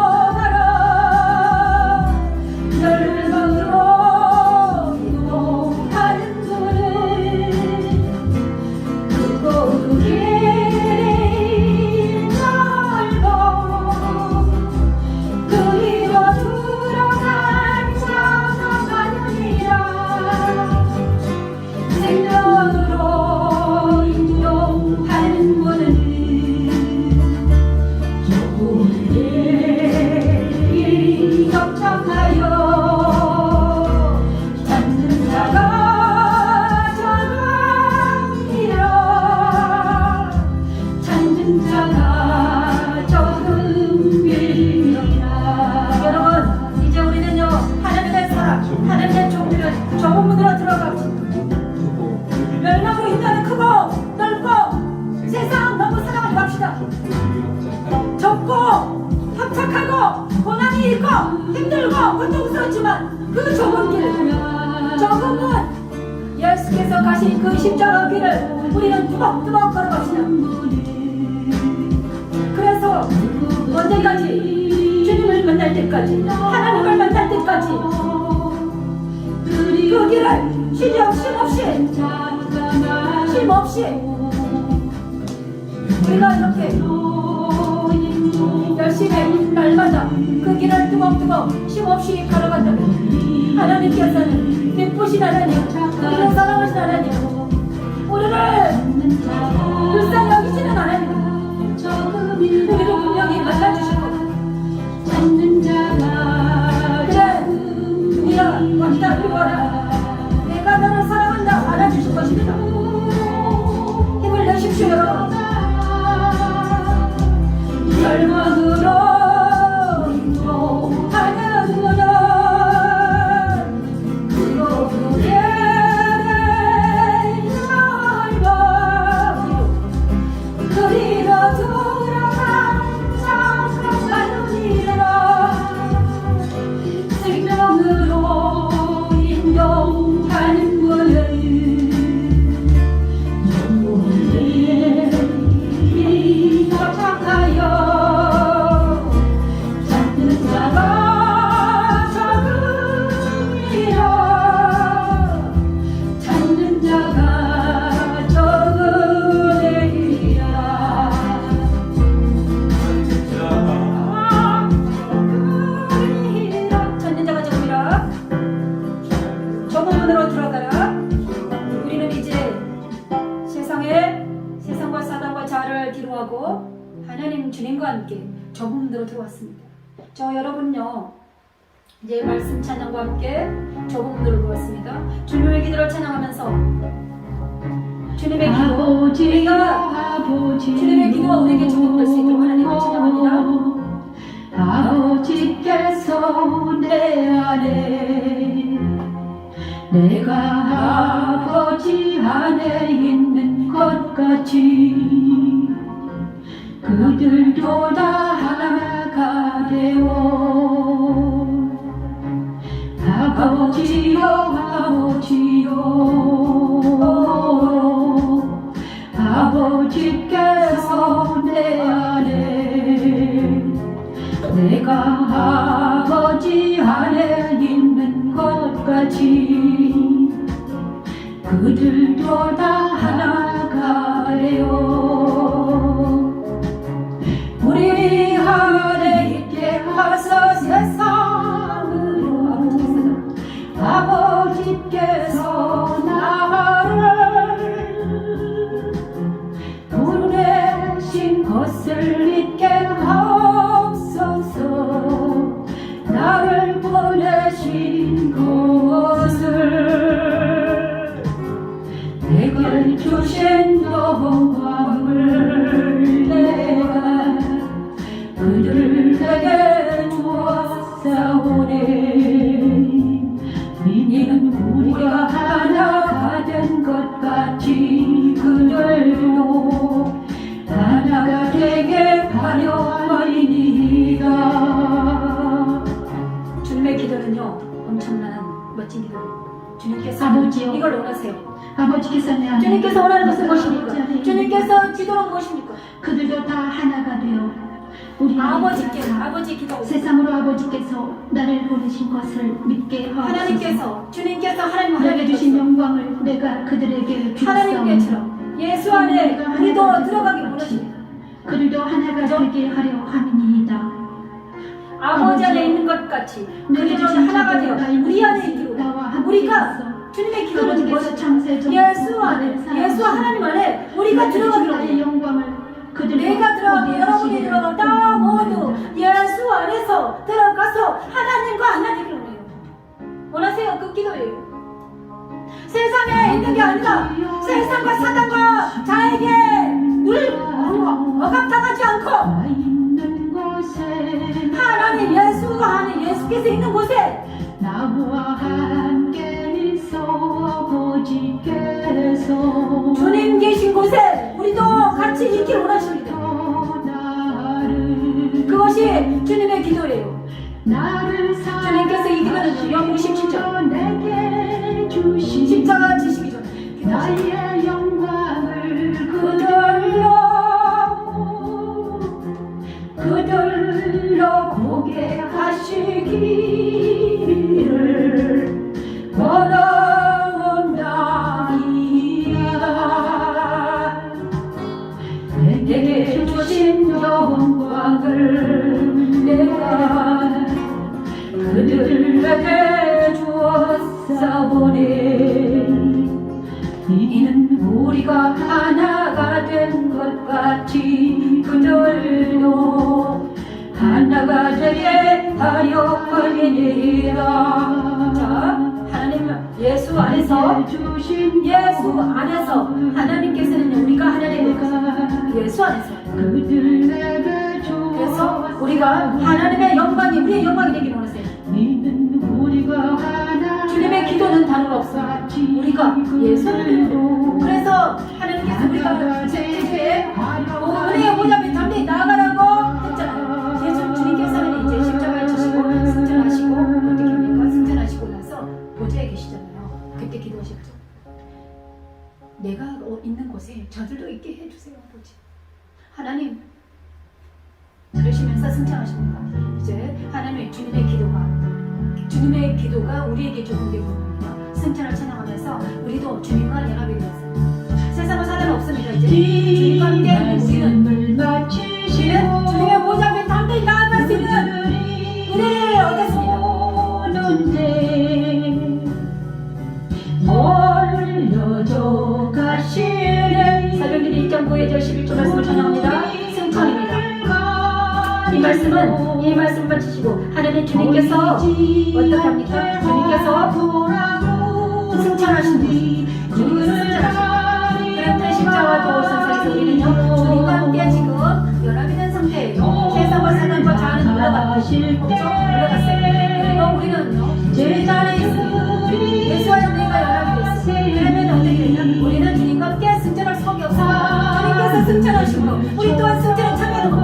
들어가라. 열방으로 인도하는 문을 그곳 길이 넓어 그리로 들어간 자가 많으리라. 생명으로 인도하는 문은 좁은데 격정하여 찾는 자가 적으리라. 찾는 자가 적으리라. 여러분 이제 우리는요 하나님의 사랑 하나님의 종들을 좁은 문으로 들어갑시다. 멸망으로 인도하는 크고 넓고 세상 너무 사랑하지 맙시다. 좁고 협착하고 고난이 있고 힘들고 고통스럽지만 그 좁은 길 좁은 문 예수께서 가신 그 십자가 길을 우리는 뚜벅뚜벅 걸어갑시다. 그래서 언제까지 주님을 만날 때까지 하나님을 만날 때까지 그 길을 쉼없이 우리가 이렇게 열심히 날마다 그 길을 뚜벅뚜벅 쉼없이 걸어간다면 하나님께서는 기쁘신 하나님 우리를 사랑하신 하나님 우리를 불쌍히 여기지는 않아요. 우리도 분명히 만나주실 거예요. 그래, 우리야 기다려라. 내가 너를 사랑한다 알아주실 것입니다. 힘을 내십시오 여러분. 절망으로 인도하는 문은 그곳에 넓어 그리로 돌아간 잠깐만 눈이라 생명으로 인도하는 문을 영원히 도착하여 찾는 자가 적으리라 찾는 자가 적으리라 찾는 자가 적으리라 좁은 문으로 들어가라. 우리는 이제 세상과 사단과 자를 뒤로하고 하나님 주님과 함께 좁은 문으로 들어왔습니다. 저 여러분요 이제 말씀 찬양과 함께 좁은 문으로 들어왔습니다. 주님의 기도를 찬양하면서 주님의 기도 우리가 주님의 기도가 우리에게 적용될 수 있도록 하나님을 찬양합니다. 아버지께서 내 안에 내가 아버지 안에 있는 것 같이 그들도 다 하나가 되어 아버지요 아버지요 아버지께서 내 안에 내가 아버지 안에 있는 것 같이 그들도 다 하나가 되어 우리 안에 있게 하사 세상으로 아버지께서 나를 보내신 것을 잊게 하옵소서. 나를 보내신 것을 내게 주신 영광을 내가 그들에게 주었사오니 이는 우리가 하나가 된 것 같이 그들도 하나가 되게 하려하리니이다. 주님의 기도는요 엄청난 멋진 기도예요. 주님께서 아버지요. 이걸 원하세요. 아버지께서 내 안에 주님께서 원하는 것은 무엇입니까? 주님께서 기도는 무엇입니까? 그들도 다 하나가 되어 우리 아버지 기도. 세상으로 아버지께서 나를 보내신 것을 믿게 하옵소서. 하나님께서 주님께서 내게 주신 영광을 내가 그들에게 주옵소서. 하나님께처럼 예수 안에 우리도 들어가기 원하십니다. 그들도 하나가 되게 하려 함이니이다. 아버지 안에 있는 것 같이 그들은 하나가 되어 우리 안에 있기로 우리가 주님의 기도는 무엇이죠? 예수 하나님 안에 우리가 들어가기로 합니다. 내가 들어가고 여러분이 들어가고 다 모두 예수 안에서 들어가서 하나님과 하나 되기로 해요. 원하세요? 그 기도예요. 세상에 있는 게 아니라 세상과 사단과 자에게 늘 억압당하지 않고 하나님 예수 안에 예수께서 있는 곳에 나와 함께 있어 아버지께서 주님 계신 곳에 우리도 같이 있기를 원하십니다. 그것이 주님의 기도예요. 주님께서 이 기도는 영국 17절 십자가 지시기 전에 나의 영광을 그들로 보게 하시기를 원하옵나이다. 내게 주신 영광을 내가 그들에게 주었사오니 이는 우리가 하나 자가 되게 하려 함이니라. 자, 하나님 예수 안에서 하나님께서는 우리가 하나님의 예수 안에서 그래서 우리가 하나님의 영광이 우리의 영광이 되기를 원하세요. 주님의 기도는 다른 거 없어. 우리가 예수를 그래서 하나님께서 우리가 기도에 은혜의 보좌에 담대히 나아가라고 했잖아요. 예수 주님께서는 이제 십자가에 지시고 승천하시고 어떻게 합니까? 승천하시고 나서 보좌에 계시잖아요. 그때 기도하셨죠. 내가 있는 곳에 저들도 있게 해주세요, 아버지. 하나님 그러시면서 승천하십니다. 이제 하나님의 주님의 기도가 우리에게 적용되고 있습니다. 승천을 찬양하면서 우리도 주님과 연합이 되었어요. 세상은 사단 없습니다. 이제 주님과 함께 우리는 주님의 보좌 앞에 담대히 나아갈 수 있는 은혜를 얻었습니다. 올려줘 가시네. 사도행전 1.9절 11절 말씀을 찬양합니다. 승천입니다. 이 말씀을 마치시고 하나님 주님께서 어떻게 합니까? 주님께서 승천하신다. 주님께서 승천하신다. 그런데 십자와 도선상에서 우리는요 주님과 함께 지금 연합이 된 상태예요. 세상과 사단과 자아는 올라갔어요. 그리고 우리는 제자 안에 있으니 예수와 영광과 연합이 됐어요. 그러면 어떻게 되냐? 우리는 주님과 함께 승천할 수밖에 없습니다. 주님께서 승천하시고 우리 또한 승천을 참여하고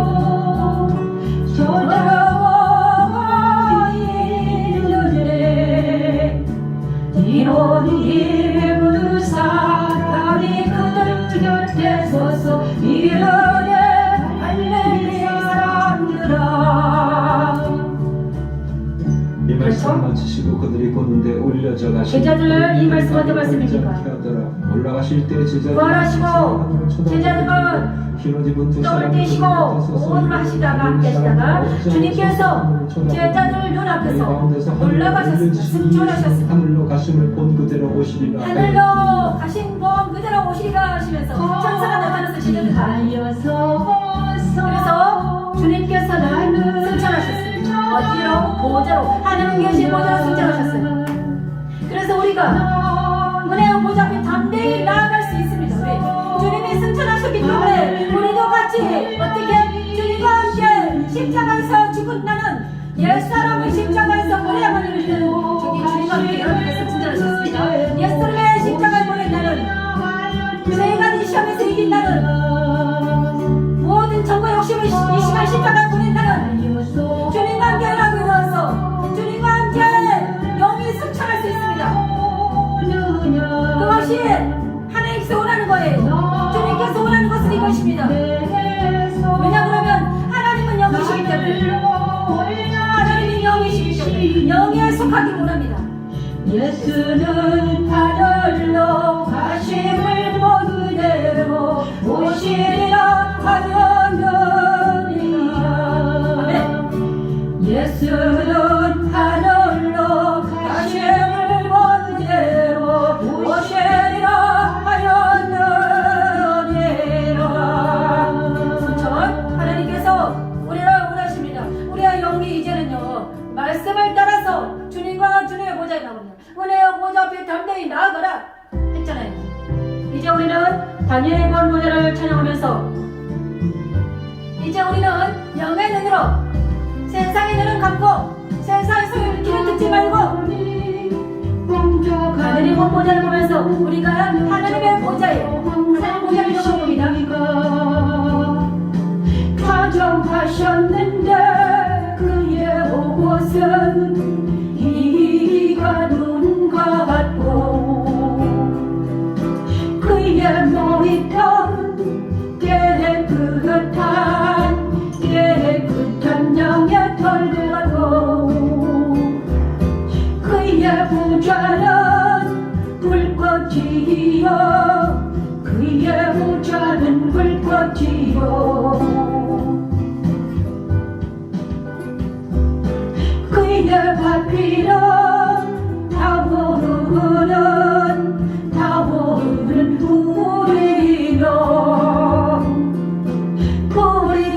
이로니 사람이 그들 곁에 서서 이르네 할렐루야 사람들아. 이 말씀 마치시고 그들이 걷는데 올려져 가시니 제자들 이 말씀 어떤 말씀입니까? 올라가실 때 제자들 부활하시고 제자들은 떡을 떼시고 오늘 하시다가 주님께서 제자들 눈앞에서 올라가셨습니다. 승천하셨습니다. 하늘로 가심을 본 그대로 오시리라. 하늘로 가신 본 그대로 오시리라 하시면서 천사가 나타나서 제자들 그래서 주님께서는 승천하셨습니다. 어디로? 보좌로. 하늘에 계신 보좌로 승천하셨어요. 그래서 우리가 은혜의 보좌 앞에 담대히 나아갈 수 있습니다. 왜? 주님이 승천하셨기 때문에 우리도 같이 어떻게 주님과 함께 십자가에서 죽은 나는 옛사람을 십자가에서 보내야만 하는 저기 주님과 함께 여러분께서 승천하셨습니다. 옛사람의 십자가에 보낸 나는 세 가지 시험에서 이긴 나는 모든 정과 욕심을 이 시간 십자가에 보낸 나는 주님과 함께 하라고 일어나서 주님과 함께 영이 승천할 수 있습니다. 그것이 하나님께서 원하는 거예요. 주님께서 원하는 것은 이것입니다. 왜냐 그러면 하나님은 영이시기 때문에 하나님이 영이시기 때문에 영에 속하기 원합니다. 예수는 하늘로 가심을 본 그대로 오시리라 하였느니라. 아멘. 예수는 하늘로 가심을 본 그대로 오시리라 하였느니라. 하나님께서 우리를 원하십니다. 우리의 영이 이제는요 말씀을 따라서 주님과 주님의 보좌에 나옵니다. 은혜의 보좌 앞에 담대히 나아가라 했잖아요. 이제 우리는 다니엘의 본 보좌를 찬양하면서 이제 우리는 영의 눈으로 세상의 눈은 감고 세상의 소리를 귀를 듣지 말고 하늘의 본 보좌를 보면서 우리가 하나님의 보좌에 하나님의 보좌를 영접합니다. 가정하셨는데 그의 옷은 이가 눈과 같고 그의 머리털 깨끗한 양의 털과 같고 그의 부자는 불꽃이요 그의 부자는 불꽃이요 그의 발길은 타오르는 우리요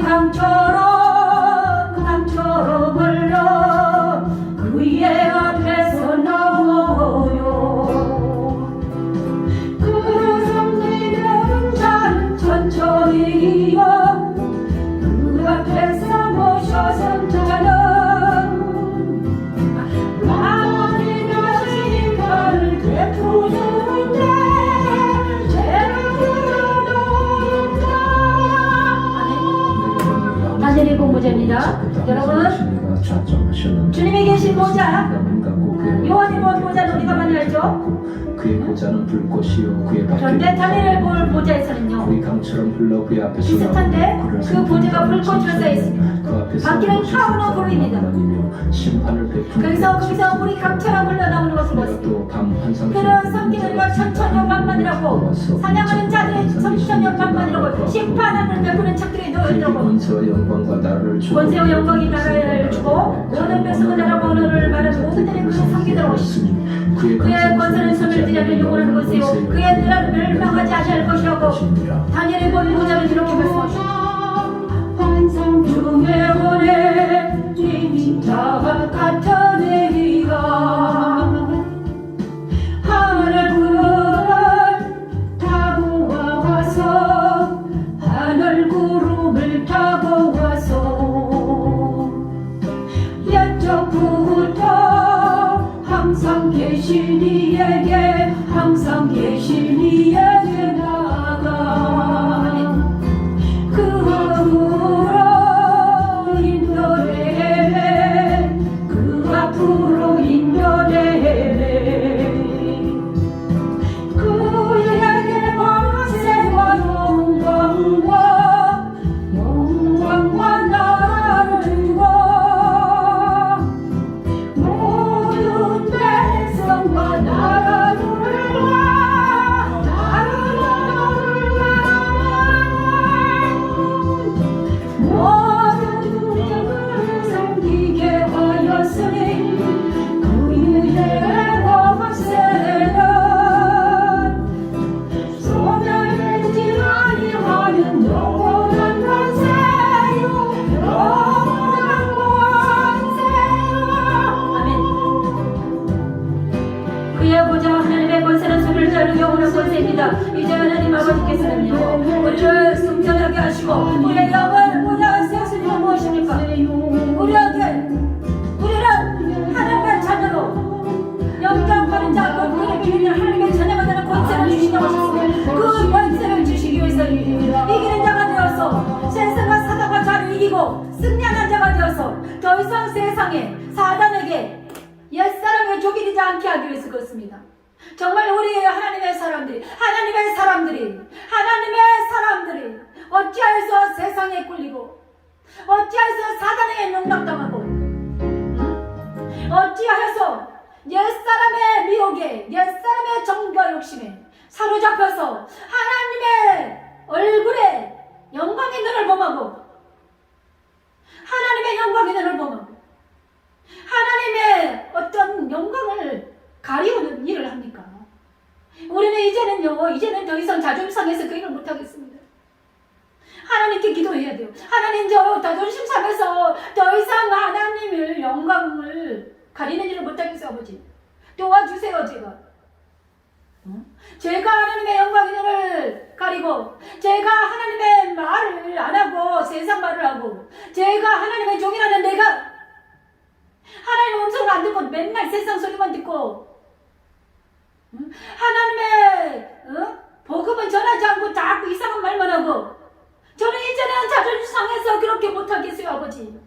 강처럼 있습니다. 여러분, 주님이 계신 보좌, 요한이 보좌는 우리가 많이 알죠? 그의 보좌는 불꽃이요 그의 그런데 다니엘 볼 보좌에서는요 불이 강처럼 흘러 그의 앞에서 비슷한데 그 보좌가 불꽃으로 쌓여 있습니다. 그 앞에서 밖에는 타오르는 불입니다. 심판을 베푸는 그래서 거기서 불이 강처럼 흘러나오는 것을 봤습니다. 또 밤한상 그런 성기들과 천천년 만만이라고 사냥하는 자들의 천천년 만만이라고 심판하는 베푸는 척들이 놓여있더라고. 권세와 영광과 나라를 주고 권세와 영광이 나라를 주고 모든 백성은 나라와 언어를 말하는 모든들이 그 성기들 오시니 그의 권세는 손을 들여는 영원한 것이요 그의 나라는 멸망하지 아니할 것이라고 다니엘의 본 보좌는 이렇게 말씀하셨습니다. 환상 중에 오네 진짜와 같은 내가 하늘을 타고 와서 하늘 구름을 타고 와서 옛적부터 항상 계신 이에게 나가 그 앞으로 인도되네 그 앞으로 인도되네 그에게 권세와 영광과 나라를 주고 모든 백성과 나라를 모든 영을 섬기게 하였으니 그의 권세는 소멸되지 아니하는 영원한 권세요 영원한 권세요. 아멘. 그의 보좌 하나님의 권세는 손을 자르는 영원한 권세입니다. 이제 하나님 아버지께서는요 우리를 승천하게 하시고 우리의 영을 보좌 세우시는 무엇입니까? 우리는 하나님의 자녀로 영접하는 자 그의 기능이 하나님의 자녀가 되는 권세를 주신다고 하셨습니다. 그 권세를 주시기 위해서 이기는 자가 되어서 세상과 사단과 자를 이기고 승리하는 자가 되어서 더 이상 세상에 사단에게 옛사람의 족이 되지 않게 하기 위해서 그렇습니다. 정말 우리 하나님의 사람들이 어찌하여서 세상에 꿀리고 어찌하여서 사단에게 농락당하고 어찌하여서 옛사람의 미혹에 옛사람의 정과 욕심에 사로잡혀서 하나님의 얼굴에 영광의 눈을 범하고 하나님의 영광의 눈을 범하고 하나님의 어떤 영광을 가리우는 일을 합니까? 우리는 이제는 더 이상 자존심 상해서 그 일을 못하겠습니다. 하나님께 기도해야 돼요. 하나님 저 자존심 상해서 더 이상 하나님을 영광을 가리는 일을 못하겠어요. 아버지 도와주세요. 제가 하나님의 영광의 눈을 가리고 제가 하나님의 말을 안 하고 세상 말을 하고 제가 하나님의 종이라는 내가 하나님의 음성을 안 듣고 맨날 세상 소리만 듣고 하나님의 복음은 전하지 않고 자꾸 이상한 말만 하고 저는 이제는 자존심 상해서 그렇게 못하겠어요. 아버지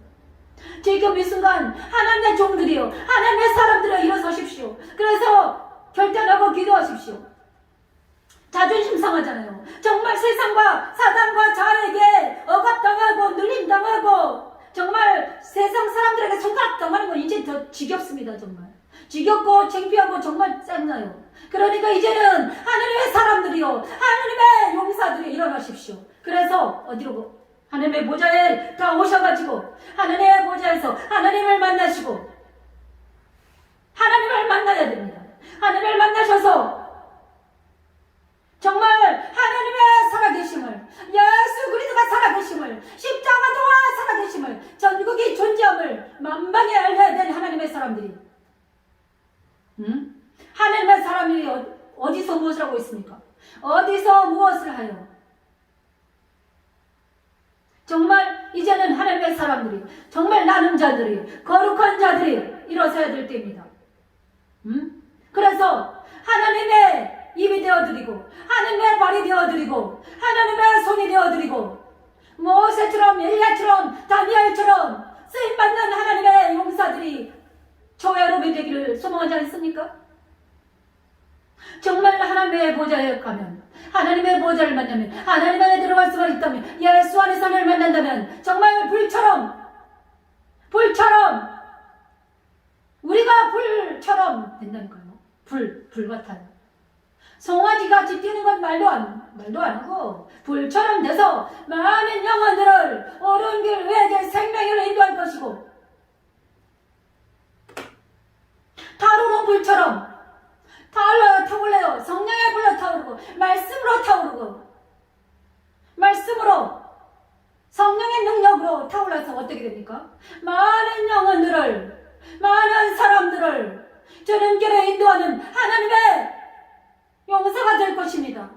지금 이 순간 하나님의 종들이요 하나님의 사람들이요 일어서십시오. 그래서 결단하고 기도하십시오. 자존심 상하잖아요. 정말 세상과 사단과 자에게 억압당하고 눌림당하고 정말 세상 사람들에게 손가락당하는 건 이제 더 지겹습니다. 정말 지겹고 창피하고 정말 짜증나요. 그러니까 이제는 하나님의 사람들이요 하나님의 용사들이 일어나십시오. 그래서 어디로 하나님의 보좌에 다 오셔가지고 하나님의 보좌에서 하나님을 만나시고 하나님을 만나야 됩니다. 하나님을 만나셔서 정말 하나님의 살아계심을 예수 그리스도가 살아계심을 십자가도와 살아계심을 전국의 존재함을 만방에 알려야 되는 하나님의 사람들이 하나님의 사람이 어디서 무엇을 하고 있습니까? 어디서 무엇을 하여 정말 이제는 하나님의 사람들이 정말 나는 자들이 거룩한 자들이 일어서야 될 때입니다. 그래서 하나님의 입이 되어드리고 하나님의 발이 되어드리고 하나님의 손이 되어드리고 모세처럼 모세처럼 엘리야처럼 다니엘처럼 쓰임받는 하나님의 용사들이 저와 여러분이 되기를 소망하지 않습니까? 정말 하나님의 보좌에 가면, 하나님의 보좌를 만나면, 하나님 안에 들어갈 수가 있다면, 예수 안에서 하나님을 만난다면 정말 불처럼 우리가 불처럼 된다니까요. 불 같아요. 송아지같이 뛰는 건 말도 안 하고 불처럼 돼서 많은 영혼들을 옳은 길 외게 생명으로 인도할 것이고, 타오르는 불처럼 타올라요. 성령에 불러 타오르고 말씀으로 타오르고 말씀으로 성령의 능력으로 타올라서 어떻게 됩니까? 많은 영혼들을, 많은 사람들을 주님 길에 인도하는 하나님의 용사가 될 것입니다.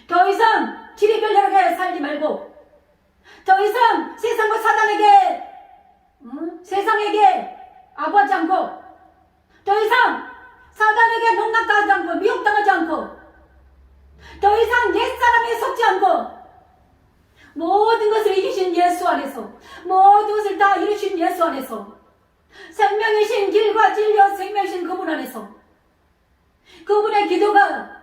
더 이상 지리별렬하게 살지 말고, 더 이상 세상과 사단에게 세상에게 아부하지 않고, 더 이상 사단에게 농락당하지 않고 미혹당하지 않고, 더 이상 옛사람에 속지 않고 모든 것을 이기신 예수 안에서, 모든 것을 다 이루신 예수 안에서, 생명이신 길과 진리와 생명이신 그분 안에서, 그분의 기도가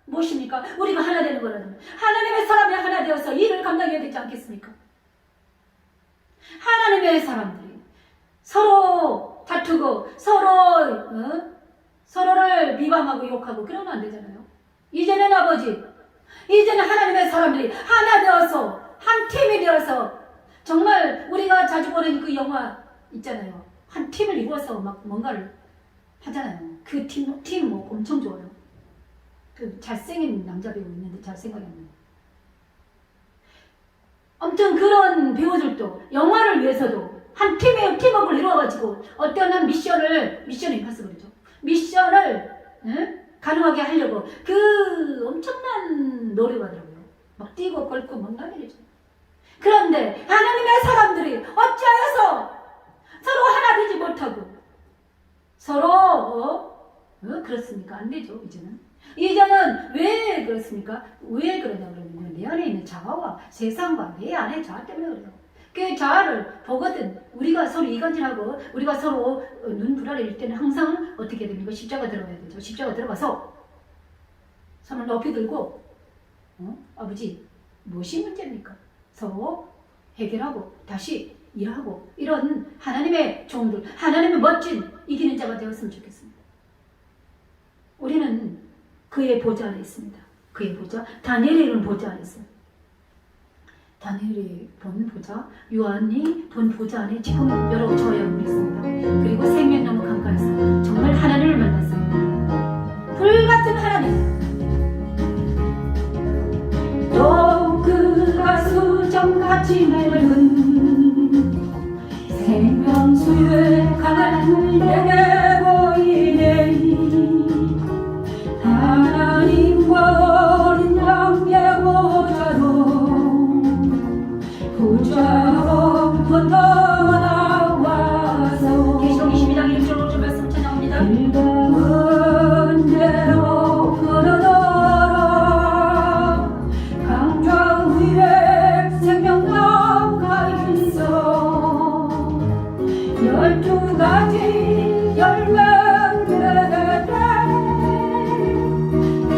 무엇입니까? 우리가 하나 되는 거라는, 하나님의 사람이 하나 되어서 일을 감당해야 되지 않겠습니까? 하나님의 사람들이 서로 다투고 서로를 비방하고 욕하고 그러면 안 되잖아요. 이제는 이제는 하나님의 사람들이 하나 되어서, 한 팀이 되어서, 정말 우리가 자주 보는 그 영화 있잖아요. 한 팀을 이루어서 막 뭔가를 하잖아요. 그 팀 뭐 엄청 좋아요. 그 잘생긴 남자 배우 있는데 잘 생각이 안 나요. 아무튼 그런 배우들도 영화를 위해서도 한 팀워크를 이루어가지고 어떤 미션을 임파서 그러죠. 미션을 가능하게 하려고 그 엄청난 노력을 하더라고요. 막 뛰고 걸고 막 난리죠. 그런데 하나님의 사람들이 어찌하여서 서로 하나 되지 못하고 서로 그렇습니까? 안 되죠. 이제는 왜 그렇습니까? 왜 그러냐 그러면 내 안에 있는 자아와 세상과 내 안에 자아 때문에 그래요. 그 자아를 보거든 우리가 서로 이간질하고 우리가 서로 눈 불알일 때는 항상 어떻게 됩니까? 십자가 들어가야 되죠. 십자가 들어가서 손을 높이 들고 아버지 무엇이 문제입니까? 서로 해결하고 다시 일하고, 이런 하나님의 종들, 하나님의 멋진 이기는 자가 되었으면 좋겠습니다. 우리는 그의 보좌 안에 있습니다. 그의 보좌, 다니엘이 이런 보좌 안에 있어요. 다니엘이 본 보좌, 요한이 본 보좌 안에 지금 여러 저와 여러분이 있습니다. 그리고 생명나무 강가에서 정말 하나님을 만났어요. 불같은 하나님. 또 그가 수정같이 맑은 생명수의 강을 내게 보이네. 하나님과 어린 양의 보좌로 부처로부터 나와서 계시록 22장 1절 5절 말씀 찬양합니다. 은혜로 흐르더라 강좌 위에 생명나무가 있어 12가지 열매들에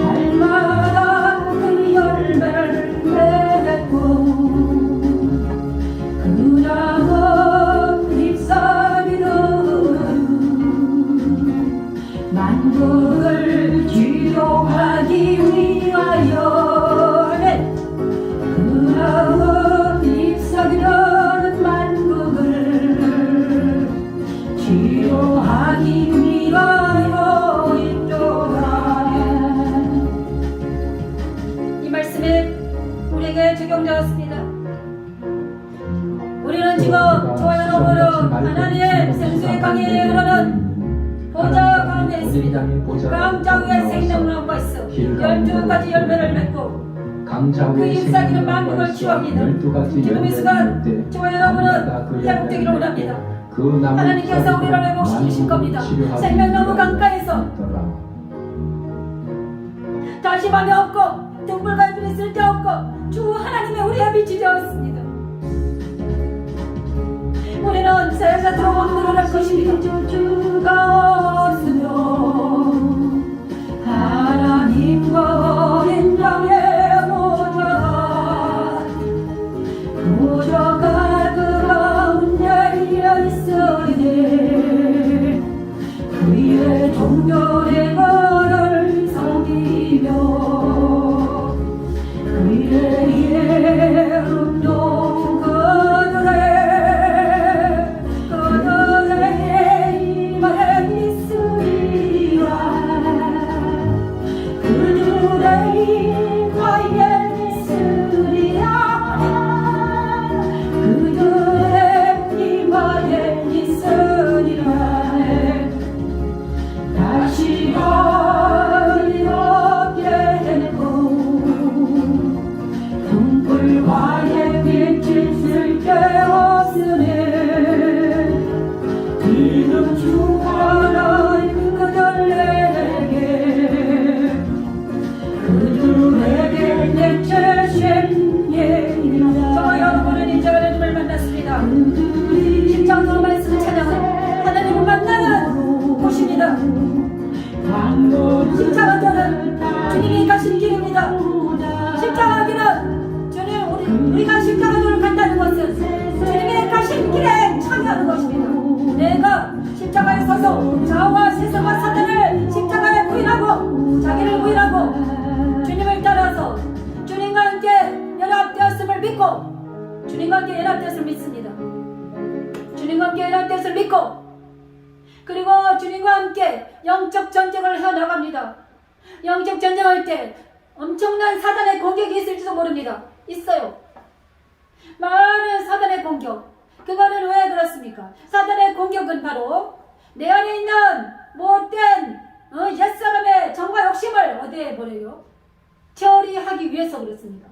달마다 그 열매를 맺고 그 나무 잎사귀는 만국을 치료하기 위하여 그 나무 잎사귀는 만국을 치료하기 위하여 있도다. 이 말씀에 우리에게 적용되었습니다. 우리는 지금 저와 여러분은 하나님의 생수의 강에 흐르는 보좌 가운데 있습니다. 강자 위에 생명나무가 있어 12가지 열매를 맺고 그 잎사귀는 만국을 치유합니다. 지금 이 순간 저와 여러분은 회복되기를 원합니다. 하나님께서 우리를 회복시키신 겁니다. 생명나무 강가에서 다시 밤이 없고 등불갈비는 쓸데없고 주 하나님의 우리가 빛이 되었습니다. 우리는 새가 들어오는 늘어날 것입니다. 주가 없으며 하나님과 어린 양의 모자가 그 가운데 있으니 그의 종교의 거를 섬기며 그의 이름도 그들의 입에 있으리라. 그들의 입에 있으리라. 그들의 입에 있으리라. 다시 어리럽게 되고 등불과의 빛이 쓸데없으니 이는 주하나 그들에게 내체 생예이라. 저와 여러분은 이제 하나님을 만났습니다. 십자가 말씀 찬양은 하나님을 만나는 곳입니다. 십자가는 주님이 가신 길입니다. 십자가는 주님 우리가 십자가를 간다는 것은 주님의 가신 길에 참여하는 것입니다. 내가 십자가에 서서 자아와 세상과 사단을 십자가에 부인하고 자기를 부인하고 주님을 따라서 주님과 함께 연합되었음을 믿고 주님과 함께 연합되었음을 믿습니다. 주님과 함께 연합되었음을 믿고 그리고 주님과 함께 영적 전쟁을 해나갑니다. 영적 전쟁할 때 엄청난 사단의 공격이 있을지도 모릅니다. 있어요. 많은 사단의 공격. 그거는 왜 그렇습니까? 사단의 공격은 바로 내 안에 있는 못된 옛사람의 정과 욕심을 어디에 버려요? 처리하기 위해서 그렇습니다.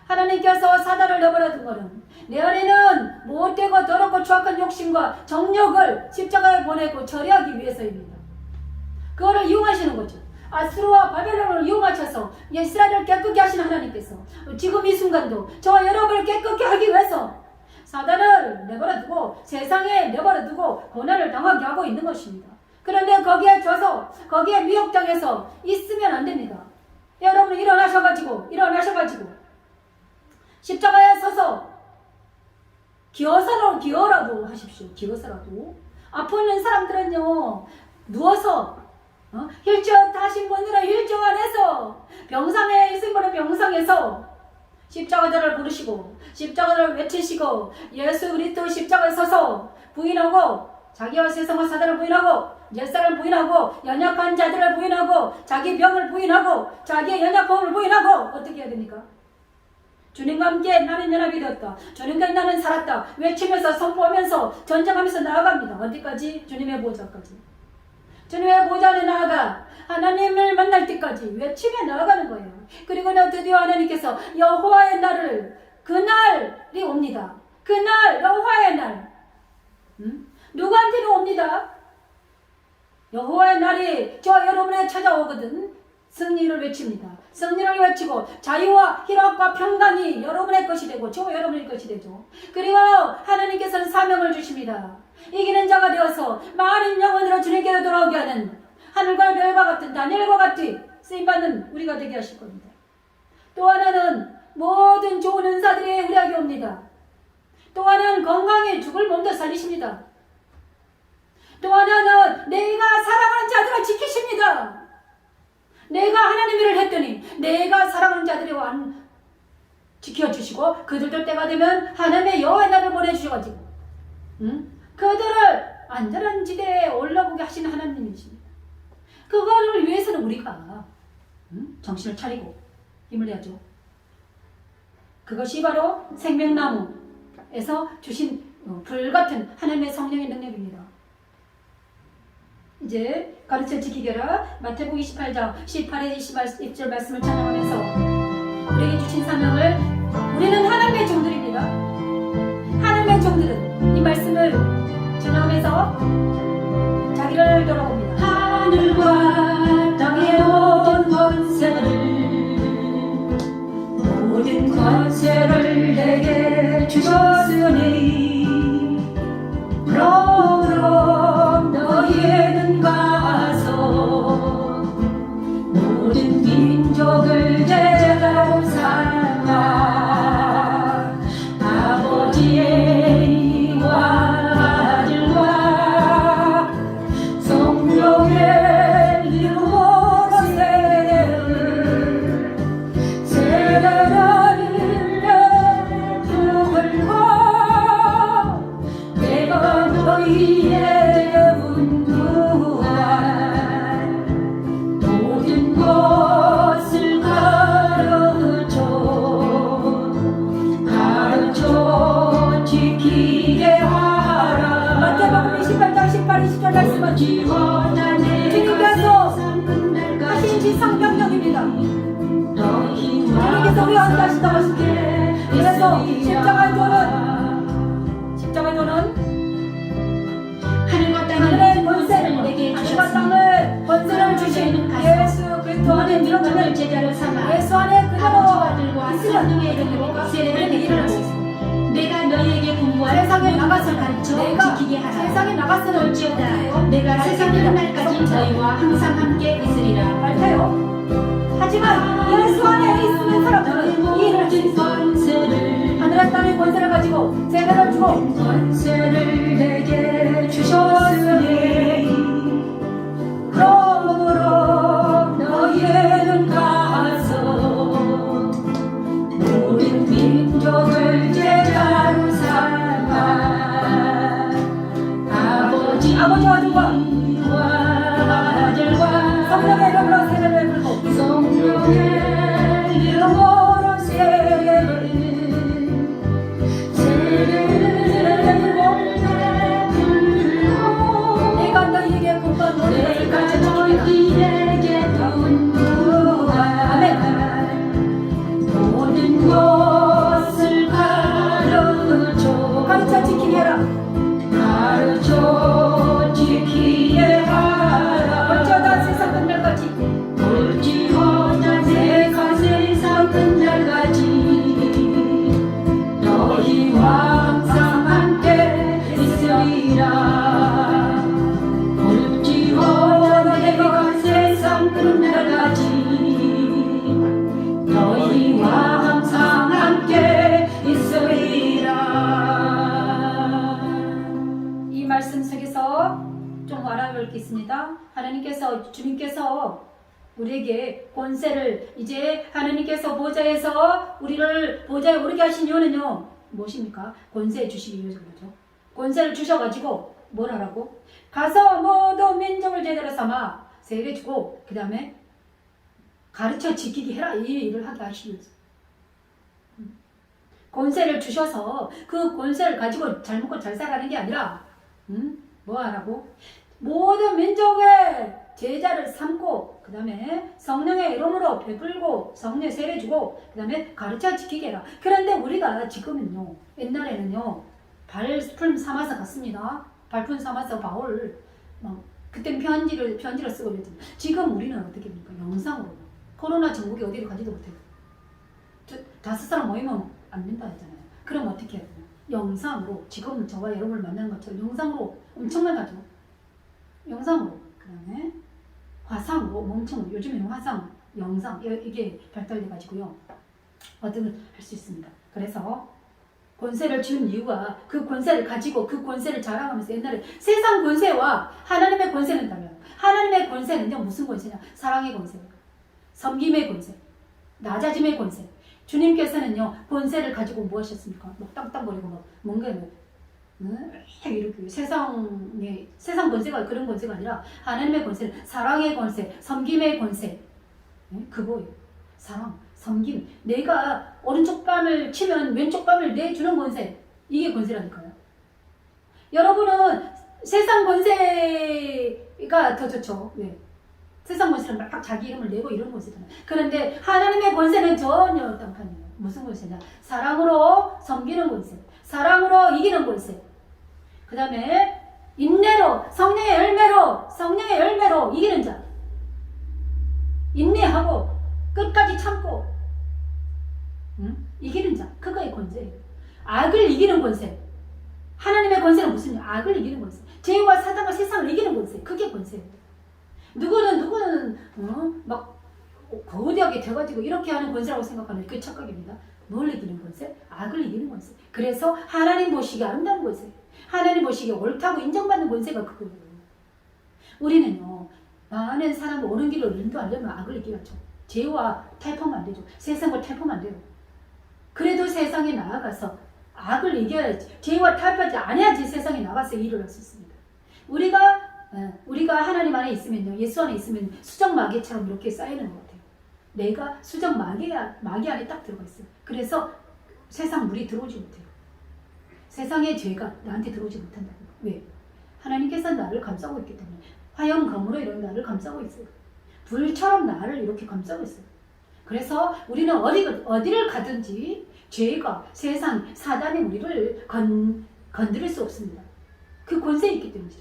하나님께서 사단을 내버려 둔 것은 내 안에는 못되고 더럽고 추악한 욕심과 정욕을 십자가에 보내고 처리하기 위해서입니다. 그거를 이용하시는 거죠. 아수르와 바벨론을 이용하셔서 이스라엘을 깨끗게 하신 하나님께서 지금 이 순간도 저와 여러분을 깨끗게 하기 위해서 사단을 내버려두고 세상에 내버려두고 고난을 당하게 하고 있는 것입니다. 그런데 거기에 져서 거기에 미혹당해서 있으면 안 됩니다. 여러분 일어나셔가지고 십자가에 서서 기어라도 하십시오. 기어서라도. 아픈 사람들은요 누워서 휠체어 타신 분들은 휠체어 안에서 병상에 있은 분은 병상에서 십자가를 부르시고 십자가를 외치시고 예수 그리스도 십자가에 서서 부인하고 자기와 세상과 사단을 부인하고 옛사람을 부인하고 연약한 자들을 부인하고 자기 병을 부인하고 자기의 연약함을 부인하고 어떻게 해야 됩니까? 주님과 함께 나는 연합이 되었다. 주님과 나는 살았다. 외치면서 선포하면서 전쟁하면서 나아갑니다. 어디까지? 주님의 보좌까지. 주님의 보좌 안에 나아가 하나님을 만날 때까지 외치며 나아가는 거예요. 그리고 드디어 하나님께서 여호와의 날을 그날이 옵니다. 그날 여호와의 날 누구한테는 옵니다. 여호와의 날이 저 여러분에 찾아오거든 승리를 외칩니다. 승리를 외치고 자유와 희락과 평강이 여러분의 것이 되고 저 여러분의 것이 되죠. 그리고 하나님께서는 사명을 주십니다. 이기는 자가 되어서 많은 영혼으로 주님께로 돌아오게 하는 하늘과 별과 같은 다니엘과 같이 쓰임받는 우리가 되게 하실 겁니다. 또 하나는 모든 좋은 은사들이 우리에게 옵니다. 또 하나는 건강에 죽을 몸도 살리십니다. 또 하나는 내가 사랑하는 자들을 지키십니다. 내가 하나님 일을 했더니 내가 사랑하는 자들이 지켜주시고 그들도 때가 되면 하나님의 여호와의 날을 보내주셔가지고 그들을 안전한 지대에 올라오게 하시는 하나님이십니다. 그거를 위해서는 우리가 정신을 차리고 힘을 내야죠. 그것이 바로 생명나무에서 주신 불같은 하나님의 성령의 능력입니다. 이제 가르쳐 지키게라 마태복음 28장 18에 20절 말씀을 찬양하면서 우리에게 주신 사명을 우리는 하나님의 종들입니다. 하나님의 종들은 이 말씀을 전하면서 자기를 돌아봅니다. 하늘과 땅의 온 권세를 주셨으니 그러므로 너희는 가서 모든 민족을 제자로 삼아 아버지의 이와 아들과 성령의 이름으로 세례를 부을고 내가 너희에게 분부한 모든 것을 가르쳐 지키게 하라. 마태복음 28장 18, 20절 말씀은 주님께서 하신 지상명령입니다. 주님께서 우리 안에 하신다고 하시기에 그래서 십자가조는 하늘과 하늘의 권세를 내게 하늘과 주셨으니 땅을 권세를 주신 예수 그리스도 안에 민족을 들어가면 제자로 삼아 예수 안에 그대로 아버지와 있으면 성령의 이름으로 세례를 일어날 수 내게 있습니다. 내가 너희에게 공부한 세상에 나가서 가르쳐 내가 지키게 하라. 세상에 나가서는 올지어다 내가 세상 끝날까지 너희와 항상 함께 있으리라. 말해요. 하지만 예수 안에 있는 사람들은 이 일을 할수 있어요. 하늘의 땅의 권세를 가지고 세례를 주고 권세를 내게 주셨으니 그러므로 너희는 가서 모든 민족을 제자로 삼아 아버지와 아들과 성령의 이름으로 세례를 불고 성령의 이름으로 세례를 불고 내가 너희에게 분부한 모든 것을 가르쳐 지키게 하라. 가르쳐 지키게 하라. 어쩌다 세상 끝날까지 세상 끝날까지 너희와 항상 함께 있으리라. 올지어다 내가 세상 끝날까지 너희와 항상 함께 있으리라. 이 말씀 속에서 좀 알아볼 게 있습니다. 주님께서 우리에게 권세를 이제 하나님께서 보좌에서 우리를 보좌에 오르게 하신 이유는요 무엇입니까? 권세 주시기 위해서 그러죠. 권세를 주셔가지고 뭘 하라고? 가서 모든 민족을 제자로 삼아 세례 주고 그 다음에 가르쳐 지키게 해라 이 일을 하게 하시기 위해서 권세를 주셔서 그 권세를 가지고 잘 먹고 잘 살아가는 게 아니라 뭐 하라고? 모든 민족의 제자를 삼고 그 다음에 성령의 이름으로 베풀고 성령 세례 주고 그 다음에 가르쳐 지키게 해라. 그런데 우리가 지금은요 옛날에는요 발품 삼아서 갔습니다. 발품 삼아서 바울 그땐 편지를 쓰고 그랬잖아요. 지금 우리는 어떻게 합니까? 영상으로 코로나 전국에 어디를 가지도 못해요. 5사람 모이면 안 된다 했잖아요. 그럼 어떻게 해야 되나? 영상으로 지금 저와 여러분을 만나는 것처럼 영상으로 엄청나게 영상으로 그 다음에 화상으로 엄청 요즘에는 화상, 영상 이게 발달돼 가지고요 어떤 할 수 있습니다. 그래서 권세를 준 이유가 그 권세를 가지고 그 권세를 자랑하면서 옛날에 세상 권세와 하나님의 권세는 달라요. 하나님의 권세는요 무슨 권세냐? 사랑의 권세, 섬김의 권세, 낮아짐의 권세. 주님께서는요 권세를 가지고 뭐 하셨습니까? 막 땅땅거리고 막 뭔가 이렇게 세상 권세가 그런 권세가 아니라 하나님의 권세는 사랑의 권세, 섬김의 권세. 그거예요. 사랑, 섬김. 내가 오른쪽 뺨을 치면 왼쪽 뺨을 내주는 권세. 이게 권세라니까요. 여러분은 세상 권세가 더 좋죠. 왜? 세상 권세는 막 자기 이름을 내고 이런 권세잖아요. 그런데 하나님의 권세는 전혀 딴판이에요. 무슨 권세냐? 사랑으로 섬기는 권세, 사랑으로 이기는 권세. 그 다음에 인내로, 성령의 열매로 이기는 자. 인내하고 끝까지 참고 이기는 자. 그거의 권세예요. 악을 이기는 권세. 하나님의 권세는 무슨 일? 악을 이기는 권세. 죄와 사단과 세상을 이기는 권세. 그게 권세예요. 누구는 막 거대하게 돼가지고 이렇게 하는 권세라고 생각하는 그 착각입니다. 뭘 이기는 권세? 악을 이기는 권세. 그래서 하나님 보시기에 아름다운 권세. 하나님 보시기에 옳다고 인정받는 권세가 그거예요. 우리는요, 많은 사람을 옳은 길로 인도하려면 악을 이겨야죠. 죄와 탈포하면 안 되죠. 세상과 탈포하면 안 돼요. 그래도 세상에 나아가서 악을 이겨야지. 죄와 탈포하지 않아야지 세상에 나가서 일을 할 수 있습니다. 우리가 하나님 안에 있으면요, 예수 안에 있으면 수정 마개처럼 이렇게 쌓이는 것 같아요. 내가 수정 마개 안에 딱 들어가 있어요. 그래서 세상 물이 들어오지 못해요. 세상의 죄가 나한테 들어오지 못한다고. 왜? 하나님께서 나를 감싸고 있기 때문에. 화염검으로 이런 나를 감싸고 있어요. 불처럼 나를 이렇게 감싸고 있어요. 그래서 우리는 어디를 가든지 죄가, 세상, 사단이 우리를 건드릴 수 없습니다. 그 권세에 있기 때문이죠.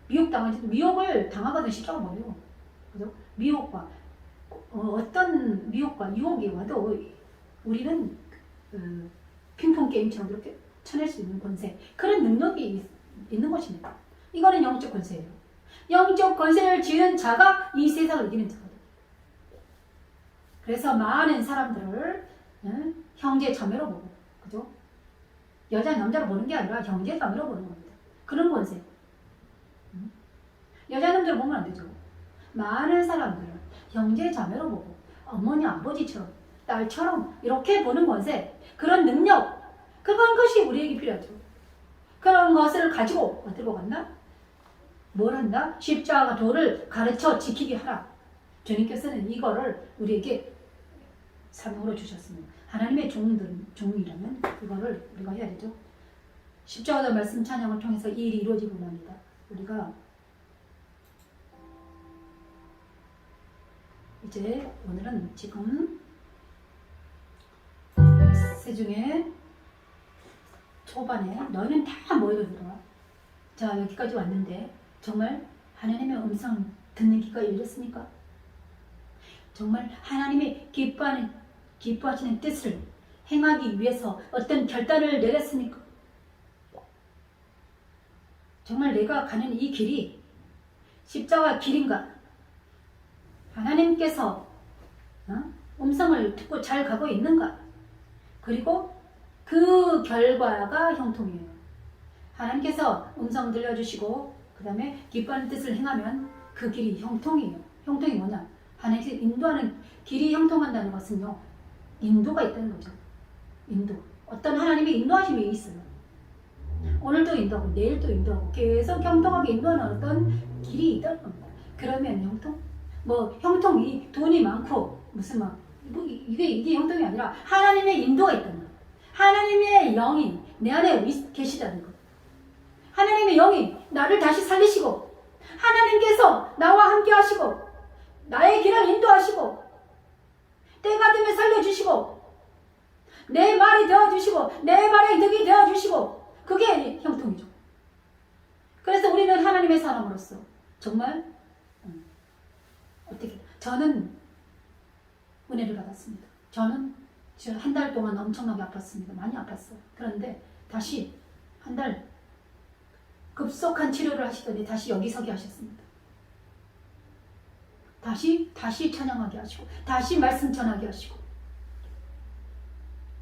미혹을 당하거든 십자가 버려요. 그죠? 미혹과 어떤 미혹과 유혹이 와도 우리는 핑퐁 게임처럼 이렇게 쳐낼 수 있는 권세, 그런 능력이 있는 것입니다. 이거는 영적 권세예요. 영적 권세를 지은 자가 이 세상을 이기는 자거든요. 그래서 많은 사람들을 형제 자매로 보고, 그죠? 여자 남자로 보는 게 아니라 형제 자매로 보는 겁니다. 그런 권세. 여자놈들 보면 안 되죠. 많은 사람들은 형제 자매로 보고 어머니 아버지처럼 딸처럼 이렇게 보는 권세, 그런 능력, 그런 것이 우리에게 필요하죠. 그런 것을 가지고 어디로 갔나? 뭘 한다? 십자가 도를 가르쳐 지키게 하라. 주님께서는 이거를 우리에게 사명으로 주셨습니다. 하나님의 종이라면 이거를 우리가 해야 되죠. 십자가도 말씀 찬양을 통해서 이 일이 이루어지고 납니다. 우리가 이제 오늘은 지금 세중에 초반에 너희는 다 모여들어라. 자, 여기까지 왔는데 정말 하나님의 음성 듣는 귀가 열렸습니까? 정말 하나님의 기뻐하시는 뜻을 행하기 위해서 어떤 결단을 내렸습니까? 정말 내가 가는 이 길이 십자가 길인가? 하나님께서 음성을 듣고 잘 가고 있는가? 그리고 그 결과가 형통이에요. 하나님께서 음성 들려주시고 그 다음에 기뻐하는 뜻을 행하면 그 길이 형통이에요. 형통이 뭐냐? 하나님께서 인도하는 길이 형통한다는 것은요, 인도가 있다는 거죠. 인도. 어떤 하나님의 인도하심이 있어요. 오늘도 인도하고 내일도 인도하고 계속 형통하게 인도하는 어떤 길이 있다는 겁니다. 그러면 형통? 뭐 형통이 돈이 많고 무슨 이게 형통이 아니라 하나님의 인도가 있다는 거예요. 하나님의 영이 내 안에 계시다는 거. 하나님의 영이 나를 다시 살리시고 하나님께서 나와 함께 하시고 나의 길을 인도하시고 때가 되면 살려주시고 내 말이 되어주시고 내 말의 덕이 되어주시고 그게 형통이죠. 그래서 우리는 하나님의 사람으로서 정말 어떻게 저는 은혜를 받았습니다. 저는 한 달 동안 엄청나게 아팠습니다. 많이 아팠어요. 그런데 다시 한 달 급속한 치료를 하시더니 다시 여기 서게 하셨습니다. 다시 찬양하게 하시고 다시 말씀 전하게 하시고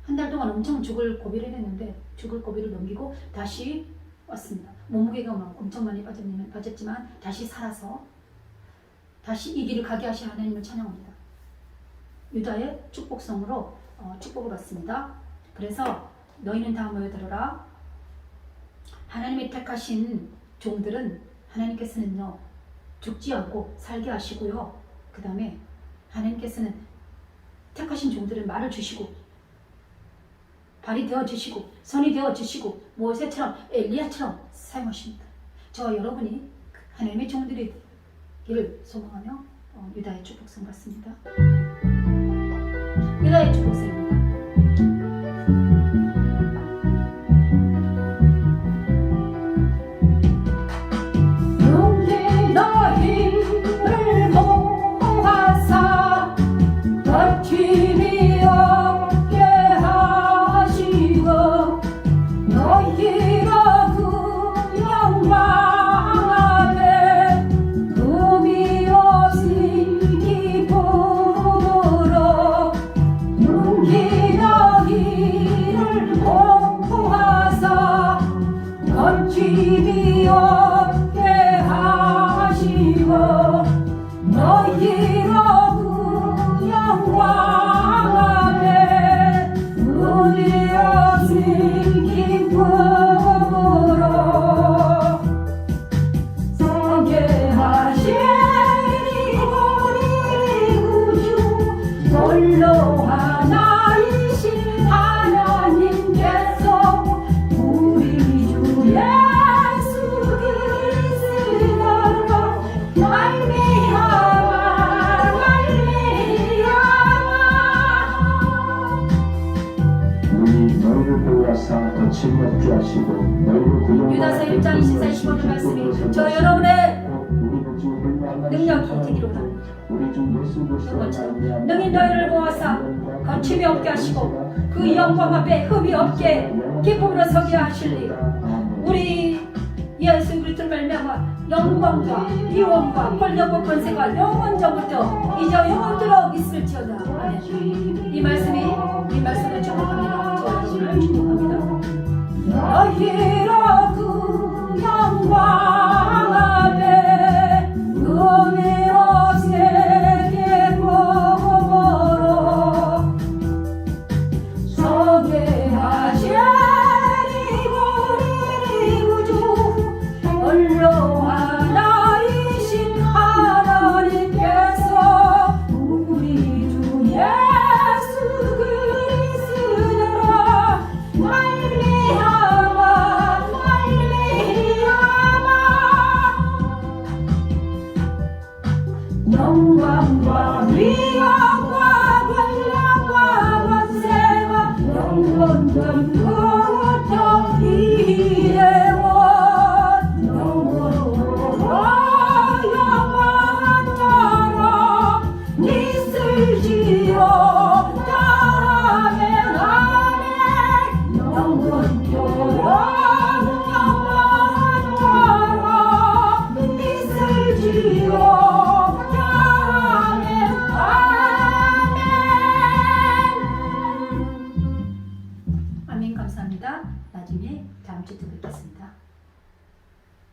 한 달 동안 엄청 죽을 고비를 했는데 죽을 고비를 넘기고 다시 왔습니다. 몸무게가 막 엄청 많이 빠졌지만 다시 살아서 다시 이 길을 가게 하신 하나님을 찬양합니다. 유다의 축복성으로 축복을 받습니다. 그래서 너희는 다 모여들어라. 하나님이 택하신 종들은 하나님께서는요 죽지 않고 살게 하시고요. 그 다음에 하나님께서는 택하신 종들은 말을 주시고 발이 되어주시고 손이 되어주시고 모세처럼 엘리야처럼 사용하십니다. 저와 여러분이 하나님의 종들이 길을 소망하며 유다의 축복성 받습니다. 유다의 축복성입니다. 힘을 모아사 버팀이 없게 하라. 여기로 그 영광 앞에 은혜 없이 기쁨으로 서게 하시니 우리 구주 홀로 하나이신 하나님께서 우리 주 예수 그리스도로 말미암아 우리 너희를 보호하사 거침이 없게 하시고 너희를 구원하사 유다서 1장 24, 25절 말씀이 저 여러분의 능력이 되기로다. 능히 너희를 모아사 거침이 없게 하시고 그 영광 앞에 흠이 없게 기쁨으로 서게 하실리. 우리 예수 그리스도를 말미암아 영광과 위엄과 권력과 권세가 영원전부터 이제 영원토록 있을지어다. 아멘. 이 말씀을 축복합니다. 저 여러분을 축복합니다. 너희로 그 영광 앞에 은혜 없이 기쁨으로 서게 하시니 우리 구주 홀로 하나이신 하나님께서 우리 주 예수 그리스도로 말미암아 영광과 위엄과 권력과 권세가 영원전부터 이래온 영원토록 영원토록 있을지어다. 아멘 아멘. 영원토록 영원토록 있을지어다. 아멘 아멘. 아멘 감사합니다. 나중에 다음 주에 또 뵙겠습니다.